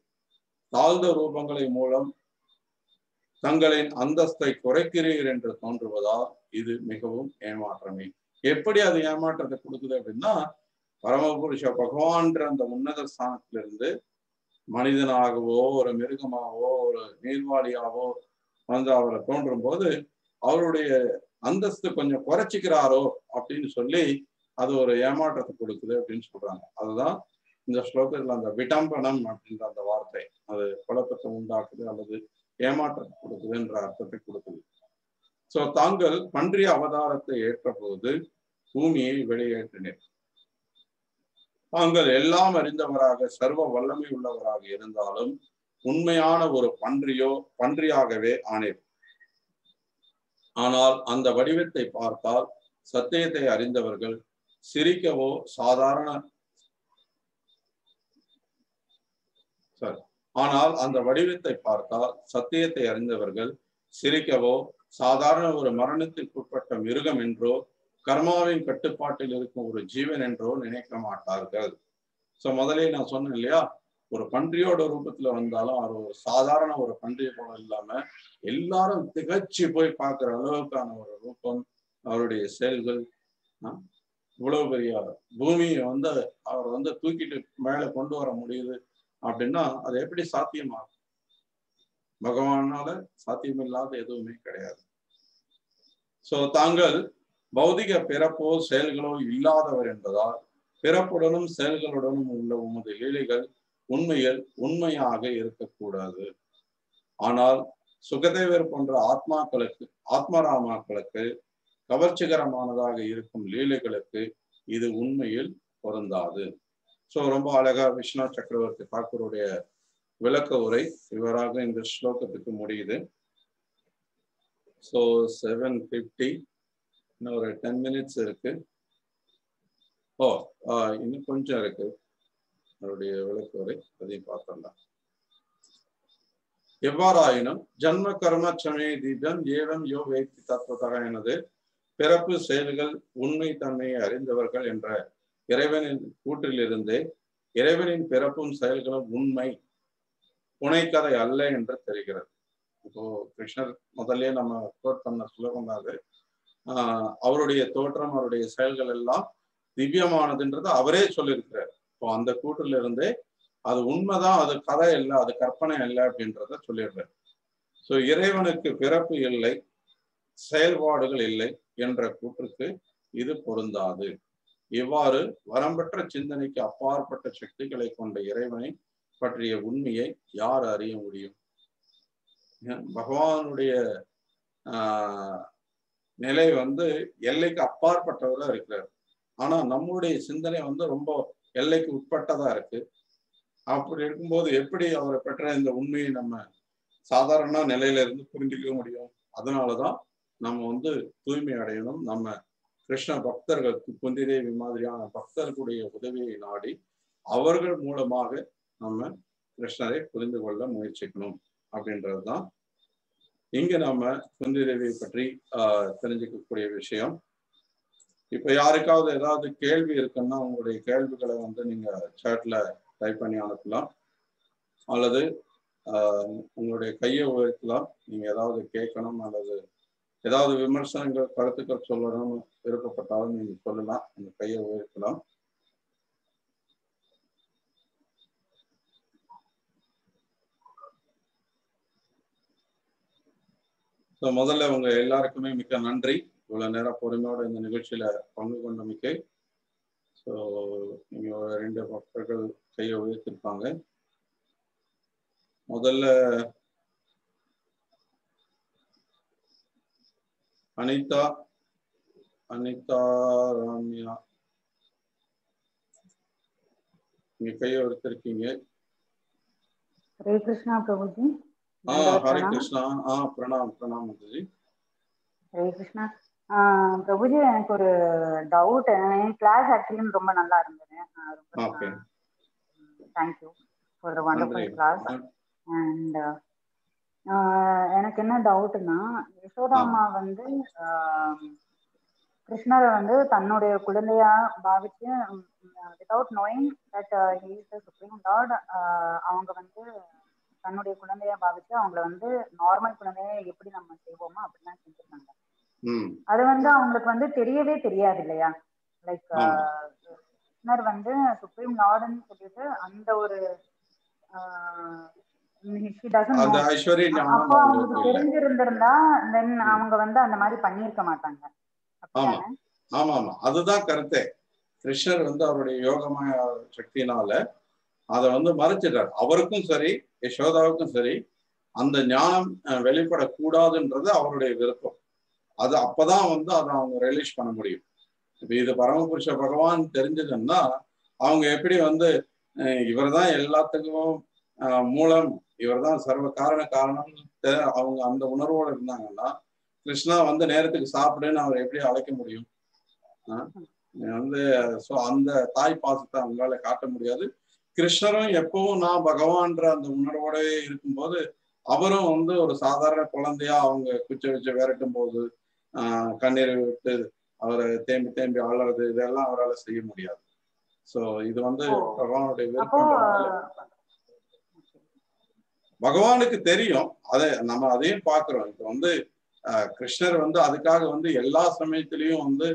தாழ்ந்த ரூபங்களை மூலம் தங்களின் அந்தஸ்தை குறைக்கிறீர் என்று தோன்றுவதால் இது மிகவும் ஏமாற்றமே. எப்படி அது ஏமாற்றத்தை கொடுக்குது அப்படின்னா, பரமபுருஷ பகவான்ற அந்த உன்னத ஸ்தானத்திலிருந்து மனிதனாகவோ ஒரு மிருகமாகவோ ஒரு நீர்வாழியாவோ வந்து அவரை தோன்றும் போது அவருடைய அந்தஸ்து கொஞ்சம் குறைச்சிக்கிறாரோ அப்படின்னு சொல்லி அது ஒரு ஏமாற்றத்தை கொடுக்குது அப்படின்னு சொல்றாங்க. அதுதான் இந்த ஸ்லோகத்துல அந்த விடம்பனம் அப்படின்ற அந்த வார்த்தை அது குழப்பத்தை உண்டாக்குது அல்லது ஏமாற்றத்தை கொடுக்குதுன்ற அர்த்தத்தை கொடுக்குது. சோ தாங்கள் பன்றிய அவதாரத்தை ஏற்ற போது பூமியை வெளியேற்றினர். தாங்கள் எல்லாம் அறிந்தவராக சர்வ வல்லமை உள்ளவராக இருந்தாலும் உண்மையான ஒரு பன்றியாகவே ஆனீர். ஆனால் அந்த வடிவத்தை பார்த்தால் சத்தியத்தை அறிந்தவர்கள் சிரிக்கவோ ஆனால் அந்த வடிவத்தை பார்த்தால் சத்தியத்தை அறிந்தவர்கள் சிரிக்கவோ சாதாரண ஒரு மரணத்திற்குட்பட்ட மிருகம் என்றோ கர்மாவின் கட்டுப்பாட்டில் இருக்கும் ஒரு ஜீவன் என்றோ நினைக்க மாட்டார்கள். சோ முதலே நான் சொன்னேன் இல்லையா, ஒரு பன்றியோட ரூபத்துல வந்தாலும் அவர் ஒரு சாதாரண ஒரு பன்றியை போல இல்லாம எல்லாரும் திகழ்ச்சி போய் பார்க்கிற அளவுக்கான ஒரு ரூபம், அவருடைய செயல்கள். இவ்வளவு பெரிய பூமியை வந்து அவர் வந்து தூக்கிட்டு மேல கொண்டு வர முடியுது அப்படின்னா அது எப்படி சாத்தியமாகும்? பகவானால சாத்தியமில்லாத எதுவுமே கிடையாது. சோ தாங்கள் பௌதிக பிறப்போ செயல்களோ இல்லாதவர் என்பதால் பிறப்புடனும் செயல்களுடனும் உள்ள உமது லீலைகள் உண்மையாக இருக்கக்கூடாது. ஆனால் சுகதேவர் போன்ற ஆத்மராமாக்களுக்கு கவர்ச்சிகரமானதாக இருக்கும் லீலைகளுக்கு இது உண்மையில் பொருந்தாது. சோ ரொம்ப அழகா விஷ்ணு சக்கரவர்த்தி தாக்கூருடைய விளக்க உரை இவராக இந்த ஸ்லோகத்துக்கு முடியுது. ஸோ 7:50 இன்னும் ஒரு 10 minutes இருக்கு. இன்னும் கொஞ்சம் இருக்கு அவருடைய விளக்க உரை, அதையும் பார்த்துடலாம். எவ்வாறாயினும் ஜன்ம கர்ம சமே தீபம் ஏவம் யோ வேத்தி தத்துவதாக எனது பிறப்பு செயல்கள் உண்மை தன்மையை அறிந்தவர்கள் என்ற இறைவனின் கூற்றிலிருந்தே இறைவனின் பிறப்பும் செயல்களும் உண்மை புனைக்கதை அல்ல என்று தெரிகிறது. இப்போ கிருஷ்ணர் முதல்ல நம்ம கோட் பண்ண சுலபம் அது. அவருடைய தோற்றம் அவருடைய செயல்கள் எல்லாம் திவ்யமானதுன்றது அவரே சொல்லியிருக்கிறார். இப்போ அந்த கூற்றில இருந்தே அது உண்மைதான், அது கதை இல்லை, அது கற்பனை இல்லை அப்படின்றத சொல்லிடுறார். ஸோ இறைவனுக்கு பிறப்பு இல்லை, செயல்பாடுகள் இல்லை என்ற கூற்றுக்கு இது பொருந்தாது. இவ்வாறு வரம்பற்ற சிந்தனைக்கு அப்பாற்பட்ட சக்திகளை கொண்ட இறைவனை பற்றிய உண்மையை யார் அறிய முடியும்? பகவானுடைய நிலை வந்து எல்லைக்கு அப்பாற்பட்டவரா இருக்கிறார். ஆனா நம்மளுடைய சிந்தனை வந்து ரொம்ப எல்லைக்கு உட்பட்டதா இருக்கு. அப்படி இருக்கும்போது எப்படி அவரை பெற்ற இந்த உண்மையை நம்ம சாதாரண நிலையில இருந்து புரிஞ்சுக்க முடியும்? அதனாலதான் நம்ம வந்து தூய்மை அடையணும். நம்ம கிருஷ்ண பக்தர்கள், குந்தி தேவி மாதிரியான பக்தர்களுடைய உதவியை நாடி அவர்கள் மூலமாக நம்ம கிருஷ்ணரை புரிந்து கொள்ள முயற்சிக்கணும் அப்படின்றதுதான் இங்க நம்ம குந்தி தேவியை பற்றி தெரிஞ்சுக்கக்கூடிய விஷயம். இப்ப யாருக்காவது ஏதாவது கேள்வி இருக்குன்னா உங்களுடைய கேள்விகளை வந்து நீங்க சாட்ல டைப் பண்ணி அனுப்பலாம், அல்லது உங்களுடைய கையை உயர்த்தலாம். நீங்க ஏதாவது கேட்கணும் அல்லது ஏதாவது விமர்சனங்கள் கருத்துக்கள் சொல்லணும்னு விருப்பப்பட்டாலும் நீங்க சொல்லலாம், உங்க கையை உயர்த்தலாம். ஸோ முதல்ல உங்க எல்லாருக்குமே மிக்க நன்றி, இவ்வளவு நேரம் பொறுமையோட இந்த நிகழ்ச்சியில பங்கு கொண்டமைக்கு. ஸோ நீங்க 2 பக்தர்கள் கையை உயர்த்திருப்பாங்க. முதல்ல அனிதா ராமியா நீங்க கையை உயர்த்திருக்கீங்க. ஹரே கிருஷ்ணா பிரபுஜி. ஹரே கிருஷ்ணா. பிரணாம் குருஜி. ஹரே கிருஷ்ணா பிரபுஜி, எனக்கு ஒரு டவுட். என் கிளாஸ் ஆக்சுவலி ரொம்ப நல்லா இருந்தது. Thank you for the wonderful class. And எனக்கு என்ன டவுட்னா, யசோதாமா வந்து கிருஷ்ணரை வந்து தன்னுடைய குழந்தையா பாவிச்சு, without knowing that he is the supreme Lord, அவங்க வந்து தன்னுடைய குழந்தையா பாவிச்சு அவங்கள வந்து நார்மல் குழந்தைய எப்படி நம்ம செய்வோமோ அப்படிலாம் செஞ்சிருக்காங்க. அது வந்து அவங்களுக்கு வந்து தெரியவே தெரியாது இல்லையா? லைக் கிருஷ்ணர் வந்து சுப்ரீம் லார்டுன்னு சொல்லிட்டு அந்த ஒரு she doesn't அந்த know. ஐஸ்வர்ய ஞானம் அப்போ அவங்களுக்கு அவங்களுக்கு இல்லை. தெரிஞ்சிருந்திருந்தா தென் அவங்க வந்து அந்த மாதிரி பண்ணியிருக்க மாட்டாங்க. ஆமா ஆமா ஆமா, அதுதான் கருத்தே. கிருஷ்ணர் வந்து அவருடைய யோகமய சக்தியினால அதை வந்து மறைச்சிட்டார். அவருக்கும் சரி யசோதாவுக்கும் சரி அந்த ஞானம் வெளிப்படக்கூடாதுன்றது அவருடைய விருப்பம். அது அப்பதான் வந்து அதை அவங்க ரிலீஸ் பண்ண முடியும். இப்ப இது பரமபுருஷ பகவான் தெரிஞ்சதுன்னா அவங்க எப்படி வந்து இவர் தான் எல்லாத்துக்கும் மூலம், இவர் தான் சர்வ காரணம் அவங்க அந்த உணர்வோடு இருந்தாங்கன்னா கிருஷ்ணா வந்து நேரத்துக்கு சாப்பிடுன்னு அவர் எப்படி அழைக்க முடியும்? வந்து அந்த தாய் பாசத்தை அவங்களால காட்ட முடியாது. கிருஷ்ணரும் எப்பவும் நான் பகவான்ற அந்த உணர்வோட இருக்கும்போது அவரும் வந்து ஒரு சாதாரண குழந்தையா அவங்க குச்ச வச்சு விரட்டும் போது கண்ணீரை விட்டு அவரை தேம்பி அழறது இதெல்லாம் அவரால் செய்ய முடியாது. சோ இது வந்து பகவானுடைய விருப்பம்ன்றதுனால பகவானுக்கு தெரியும். நம்ம அதையும் பாக்குறோம். இப்ப வந்து கிருஷ்ணர் வந்து அதுக்காக வந்து எல்லா சமயத்திலையும் வந்து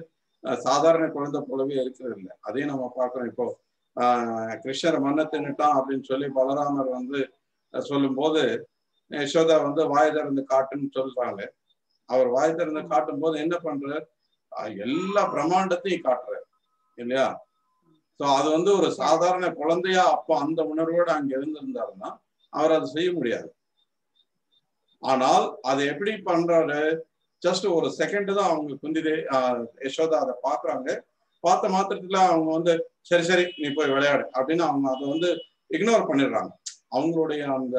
சாதாரண குழந்தை போலவே இருக்கிறது இல்லை. அதையும் நம்ம பாக்குறோம். இப்போ கிருஷ்ணர் மண்ணை தின்னுட்டான் அப்படின்னு சொல்லி பலராமர் வந்து சொல்லும் போது யசோதா வந்து வாய் திறந்து காட்டுன்னு சொல்றாங்க. அவர் வாய் திறந்து காட்டும் போது என்ன பண்றார்? எல்லா பிரம்மாண்டத்தையும் காட்டுறாரு இல்லையா? சோ அது வந்து ஒரு சாதாரண குழந்தையா அப்போ அந்த உணர்வோடு அங்க இருந்திருந்தாருன்னா அவர் அதை செய்ய முடியாது. ஆனால் அதை எப்படி பண்றாரு? ஜஸ்ட் ஒரு செகண்ட் தான் அவங்க குந்திதே யசோதா அதை பாக்குறாங்க. பார்த்த மாத்திரத்துல அவங்க வந்து சரி நீ போய் விளையாடு அப்படின்னு அவங்க அதை வந்து இக்னோர் பண்ணிடுறாங்க. அவங்களுடைய அந்த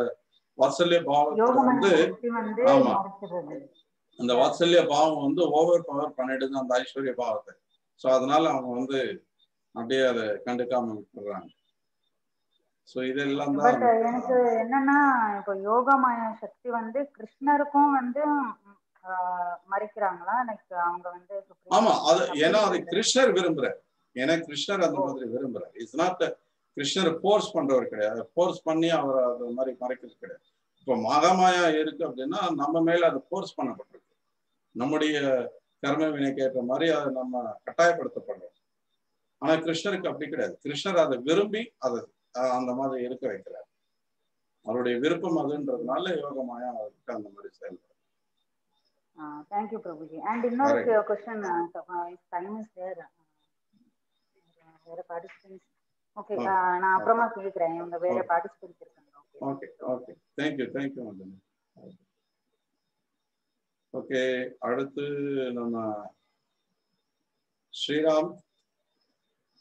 வாத்சல்ய பாவத்தை வந்து ஆமா அந்த வாத்சல்ய பாவம் வந்து ஓவர் பவர் பண்ணிடுது அந்த ஐஸ்வர்ய பாவத்தை. சோ அதனால அவங்க வந்து அப்படியே அதை கண்டுக்காம விட்டுறாங்க. சோ இதெல்லாம் தான் எனக்கு என்னன்னா இப்போ யோகமய சக்தி வந்து கிருஷ்ணருக்கும் வந்து மறைக்கிறாங்களா? அவங்க வந்து ஆமா, அது ஏன்னா அது கிருஷ்ணர் விரும்புறாரு. ஏன்னா கிருஷ்ணர் அந்த மாதிரி விரும்புறாரு. இட்ஸ் நாட் கிருஷ்ணர் போர்ஸ் பண்றவர் கிடையாது. போர்ஸ் பண்ணி அவர் அது மாதிரி மறைக்கிறது கிடையாது. இப்போ மகாமாயா இருக்கு அப்படின்னா நம்ம மேல அது போர்ஸ் பண்ணப்பட்டிருக்கு. நம்முடைய கர்ம வினைக்கு ஏற்ற மாதிரி அதை நம்ம கட்டாயப்படுத்தப்படுறோம். ஆனா கிருஷ்ணருக்கு அப்படி கிடையாது. கிருஷ்ணர் அதை விரும்பி அதை அந்த மாதிரி இருக்க வைக்கிறார். அவருடைய விருப்பம் அதுன்றதுனால யோகமாயா அவருக்கு அந்த மாதிரி செயல்படும். Thank you, Prabhuji. And இன்னொரு question, time is there. வேற participants. Okay, நான் அப்புறமா கேக்குறேன். இவங்க வேற participants இருக்காங்க. Okay. Thank you Madhan. Okay, அடுத்து நம்ம ஸ்ரீராம்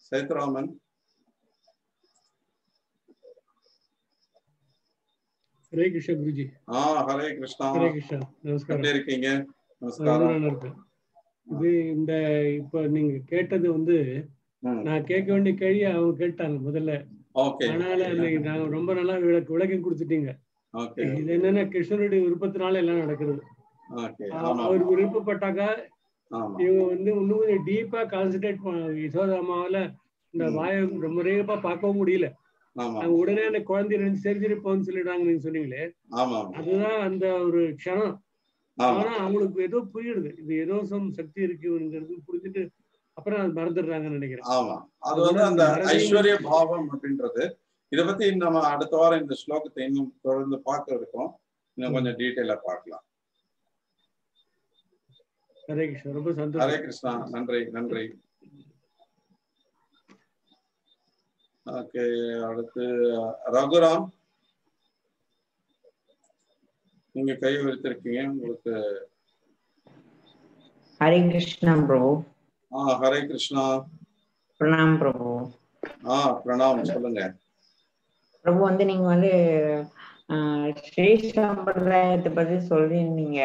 சேத்ராமன். ஹரே கிருஷ்ணா குருஜி. ஹரே கிருஷ்ணா. ஹரே கிருஷ்ணா. நமஸ்காரம். எப்படி இருக்கீங்க? நமஸ்காரம். இது இந்த இப்ப நீங்க கேட்டது வந்து நான் கேட்க வேண்டிய கேள்வி அவங்க கேட்டாங்க முதல்ல. அதனால நான் ரொம்ப நல்லா விளக்கம் கொடுத்துட்டீங்க. இது என்னன்னா கிருஷ்ணனுடைய விருப்பத்தினால எல்லாம் நடக்கிறது. அவர் விருப்பப்பட்டாக்கா இவங்க வந்து இன்னும் கொஞ்சம் டீப்பா கான்சென்ட்ரேட் யசோதாமாவில இந்த வாயை ரொம்ப நேரமா பார்க்கவும் முடியல. அவங்க உடனே அந்த குழந்தை ரெண்டு சரி போன்னு சொல்லிடுறாங்க நீங்க சொன்னீங்களே, அதுதான் அந்த ஒரு க்ஷணம். ஆனா அவங்களுக்கு ஏதோ புரியுது, இது ஏதோ சக்தி இருக்குங்கிறது புரிஞ்சுட்டு அப்புறம் அது மறந்துடுறாங்கன்னு நினைக்கிறேன். ஆமா, அது வந்து அந்த ஐஸ்வர்ய பாவம் அப்படின்றது. இதை பத்தி நம்ம அடுத்த வாரம் இந்த ஸ்லோகத்தை இன்னும் தொடர்ந்து பார்க்க இருக்கோம். இன்னும் கொஞ்சம் டீட்டெயிலா பார்க்கலாம். ஹரே கிருஷ்ணா. ரொம்ப சந்தோஷம். ஹரே கிருஷ்ணா. நன்றி. ஓகே, அடுத்து ரகுராம், நீங்க கை வைத்திருக்கீங்க. உங்களுக்கு ஹரே கிருஷ்ணா பிரபு. ஹரே கிருஷ்ணா. பிரணாம் பிரபு. பிரணாம். சொல்லுங்க பிரபு. வந்து நீங்க வந்து ஸ்ரீ சம்பிரதாயத்தை பத்தி சொல்லியிருந்தீங்க.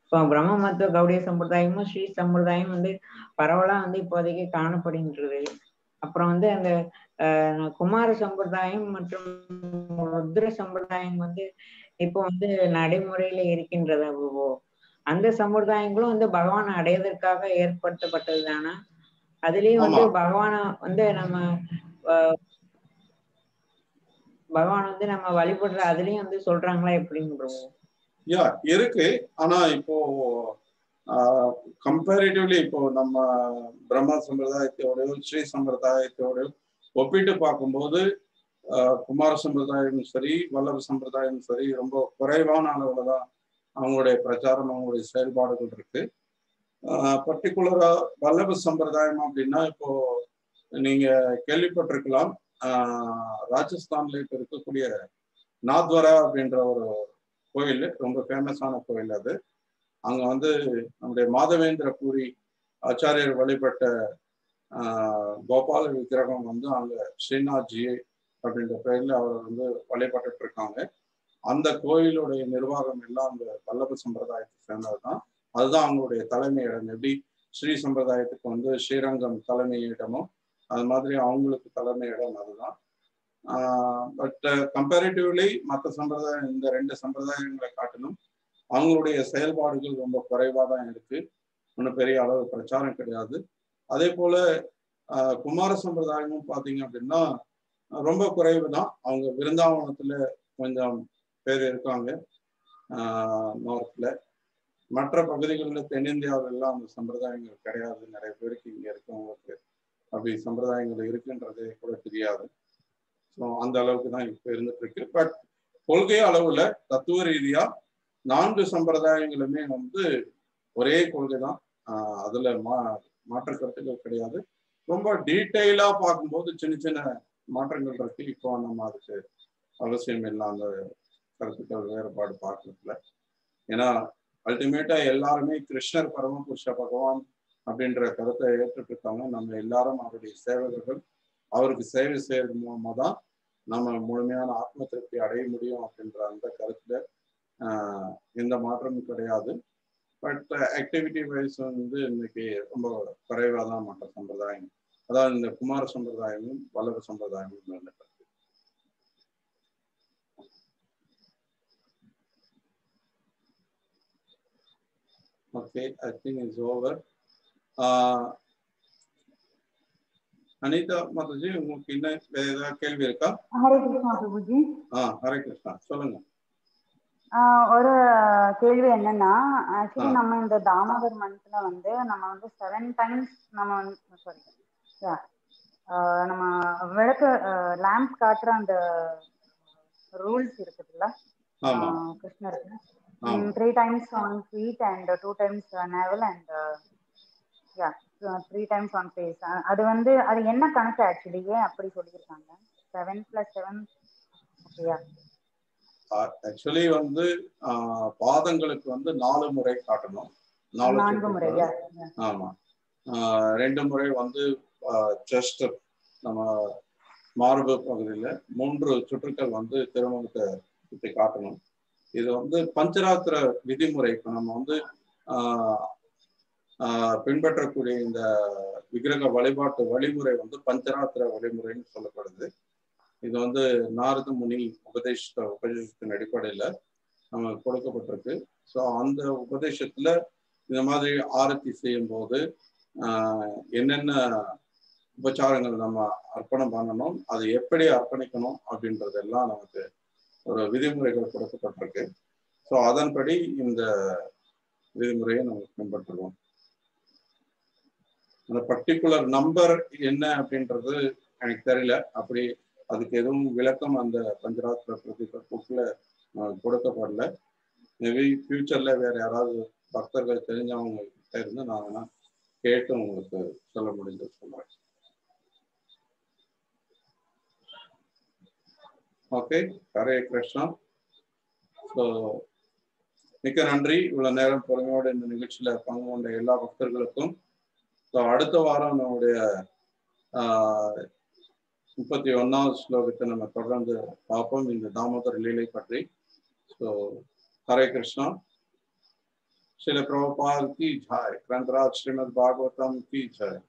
இப்போ பிரம்ம மத்துவ கௌடிய சம்பிரதாயமும் ஸ்ரீ சம்பிரதாயம் வந்து பரவலா வந்து இப்போதைக்கு காணப்படுகின்றது. அப்புறம் வந்து அந்த குமார சம்பிரதாயம் மற்றும் ருத்ர சம்பிரதாயம் வந்து இப்போ வந்து நடைமுறையில இருக்கின்றதா பிரபு? அந்த சம்பிரதாயங்களும் வந்து பகவானை அடைவதற்காக ஏற்படுத்தப்பட்டது தானா? அதுலயும் வந்து பகவானை வந்து பகவான் வந்து நம்ம வழிபடுற அதுலயும் வந்து சொல்றாங்களா எப்படின்னு பிரபு? இருக்கு. ஆனா இப்போ கம்பேரிட்டிவ்லி இப்போ நம்ம பிரம்ம சம்பிரதாயத்தோட ஸ்ரீ சம்பிரதாயத்தோட ஒப்பிட்டு பார்க்கும்போது குமார சம்பிரதாயமும் சரி வல்லப சம்பிரதாயமும் சரி ரொம்ப குறைவான அளவுல தான் அவங்களுடைய பிரச்சாரம் அவங்களுடைய செயல்பாடுகள் இருக்கு. பர்டிகுலரா வல்லப சம்பிரதாயம் அப்படின்னா இப்போ நீங்க கேள்விப்பட்டிருக்கலாம், ராஜஸ்தான்ல இப்ப இருக்கக்கூடிய நாத்வரா அப்படின்ற ஒரு கோயில் ரொம்ப ஃபேமஸான கோயில். அது அங்க வந்து நம்முடைய மாதவேந்திர பூரி ஆச்சாரியர் வழிபட்ட கோபால விக்கிரகம் வந்து அங்க ஸ்ரீநாத்ஜி அப்படின்ற பெயர்ல அவர் வந்து வழிபட்டு இருக்காங்க. அந்த கோயிலுடைய நிர்வாகம் எல்லாம் அந்த வல்லப சம்பிரதாயத்தை சேர்ந்ததுதான். அதுதான் அவங்களுடைய தலைமை இடம். எப்படி ஸ்ரீ சம்பிரதாயத்துக்கு வந்து ஸ்ரீரங்கம் தலைமை இடமோ அது மாதிரி அவங்களுக்கு தலைமை இடம் அதுதான். பட் கம்பேரிட்டிவ்லி மற்ற சம்பிரதாயம், இந்த 2 சம்பிரதாயங்களை காட்டிலும் அவங்களுடைய செயல்பாடுகள் ரொம்ப குறைவாக தான் இருக்கு. ஒன்றும் பெரிய அளவு பிரச்சாரம் கிடையாது. அதே போல குமார சம்பிரதாயமும் பார்த்தீங்க அப்படின்னா ரொம்ப குறைவு தான். அவங்க விருந்தாவனத்துல கொஞ்சம் பேர் இருக்காங்க நார்த்ல. மற்ற பகுதிகளில் தென்னிந்தியாவில எல்லாம் அந்த சம்பிரதாயங்கள் கிடையாது. நிறைய பேருக்கு இங்க இருக்கவங்களுக்கு அப்படி சம்பிரதாயங்கள் இருக்குன்றதே கூட தெரியாது. ஸோ அந்த அளவுக்கு தான் இப்ப இருந்துட்டு இருக்கு. பட் கொள்கை அளவுல தத்துவ ரீதியா 4 சம்பிரதாயங்களுமே வந்து ஒரே கொள்கை தான். அதுல மாற்று கருத்துக்கள் கிடையாது. ரொம்ப டீட்டெயிலா பார்க்கும்போது சின்ன சின்ன மாற்றங்கள் இருக்கு. இப்போ நம்ம அதுக்கு அவசியம் இல்லை அந்த கருத்துக்கள் வேறுபாடு பார்க்கறதுல. ஏன்னா அல்டிமேட்டா எல்லாருமே கிருஷ்ணர் பரமபுருஷ பகவான் அப்படின்ற கருத்தை ஏற்றுட்டு இருக்காங்க. நம்ம எல்லாரும் அவருடைய சேவகர்கள். அவருக்கு சேவை செய்யறது மூலமா தான் நம்ம முழுமையான ஆத்ம திருப்தி அடைய முடியும் அப்படின்ற அந்த கருத்துல எந்த மாற்றமும் கிடையாது. பட் ஆக்டிவிட்டி வைஸ் வந்து இன்னைக்கு ரொம்ப குறைவாக தான் மற்ற சம்பிரதாயம், அதாவது இந்த குமார சம்பிரதாயமும் வல்லப சம்பிரதாயமும் இருந்துட்டு. Okay, I think it's over. Anita மாதாஜி, உங்களுக்கு இன்னும் வேற ஏதாவது கேள்வி இருக்கா? ஹரே கிருஷ்ணா பிரபுஜி. ஹரே கிருஷ்ணா, சொல்லுங்க. ஒரு கேள்வி என்னன்னா, ஆக்சுவலி நம்ம இந்த தாமோதர் மந்த்ல வந்து நம்ம வந்து 7 times நம்ம வந்து நம்ம விளக்கு லேம்ப் காட்டுற அந்த ரூல்ஸ் இருக்குதுல்ல கிருஷ்ணருக்கு, 3 times on feet and 2 times navel and 3 times on face. அது வந்து அது என்ன கணக்கு ஆக்சுவலி, ஏன் அப்படி சொல்லியிருக்காங்க? 7 + 7. ஓகேயா? ஆக்சுவலி வந்து பாதங்களுக்கு வந்து 4 முறை காட்டணும். 4 முறை. ஆமா, 2 முறை வந்து செஸ்ட் நம்ம மார்பு பகுதியில, 3 சுற்றுக்கள் வந்து திருமணத்தை சுற்றி காட்டணும். இது வந்து பஞ்சராத்திர விதிமுறை. இப்போ நம்ம வந்து பின்பற்றக்கூடிய இந்த விக்கிரக வழிபாட்டு வழிமுறை வந்து பஞ்சராத்திர வழிமுறைன்னு சொல்லப்படுது. இது வந்து நாரத முனி உபதேசத்தின் அடிப்படையில நம்ம கொடுக்கப்பட்டிருக்கு. ஸோ அந்த உபதேசத்துல இந்த மாதிரி ஆரத்தி செய்யும் போது என்னென்ன உபச்சாரங்கள் நம்ம அர்ப்பணம் பண்ணணும், அதை எப்படி அர்ப்பணிக்கணும் அப்படின்றதெல்லாம் நமக்கு ஒரு விதிமுறைகள் கொடுக்கப்பட்டிருக்கு. ஸோ அதன்படி இந்த விதிமுறையை நம்ம பின்பற்றுவோம். அந்த பர்டிகுலர் நம்பர் என்ன அப்படின்றது எனக்கு தெரியல. அப்படி அதுக்கு எதுவும் விளக்கம் அந்த பஞ்சராத்திர புக்ல கொடுக்கப்படல. மேபி ஃபியூச்சர்ல வேற யாராவது பக்தர்கள் தெரிஞ்சவங்க கிட்ட இருந்து நான் கேட்டு உங்களுக்கு சொல்ல முடிஞ்சது சொல்றேன். ஓகே, ஹரே கிருஷ்ணா. ஸோ மிக்க நன்றி இவ்வளவு நேரம் பொறுமையோடு இந்த நிகழ்ச்சியில பங்கு கொண்ட எல்லா பக்தர்களுக்கும். ஸோ அடுத்த வாரம் நம்முடைய 31வது ஸ்லோகத்தை நம்ம தொடர்ந்து பார்ப்போம் இந்த தாமோதர் லீலை பற்றி. ஸோ ஹரே கிருஷ்ணா. ஸ்ரீல பிரபுபாத் கி ஜெய். கிரந்தராஜ் ஸ்ரீமத் பாகவதம் கி ஜெய்.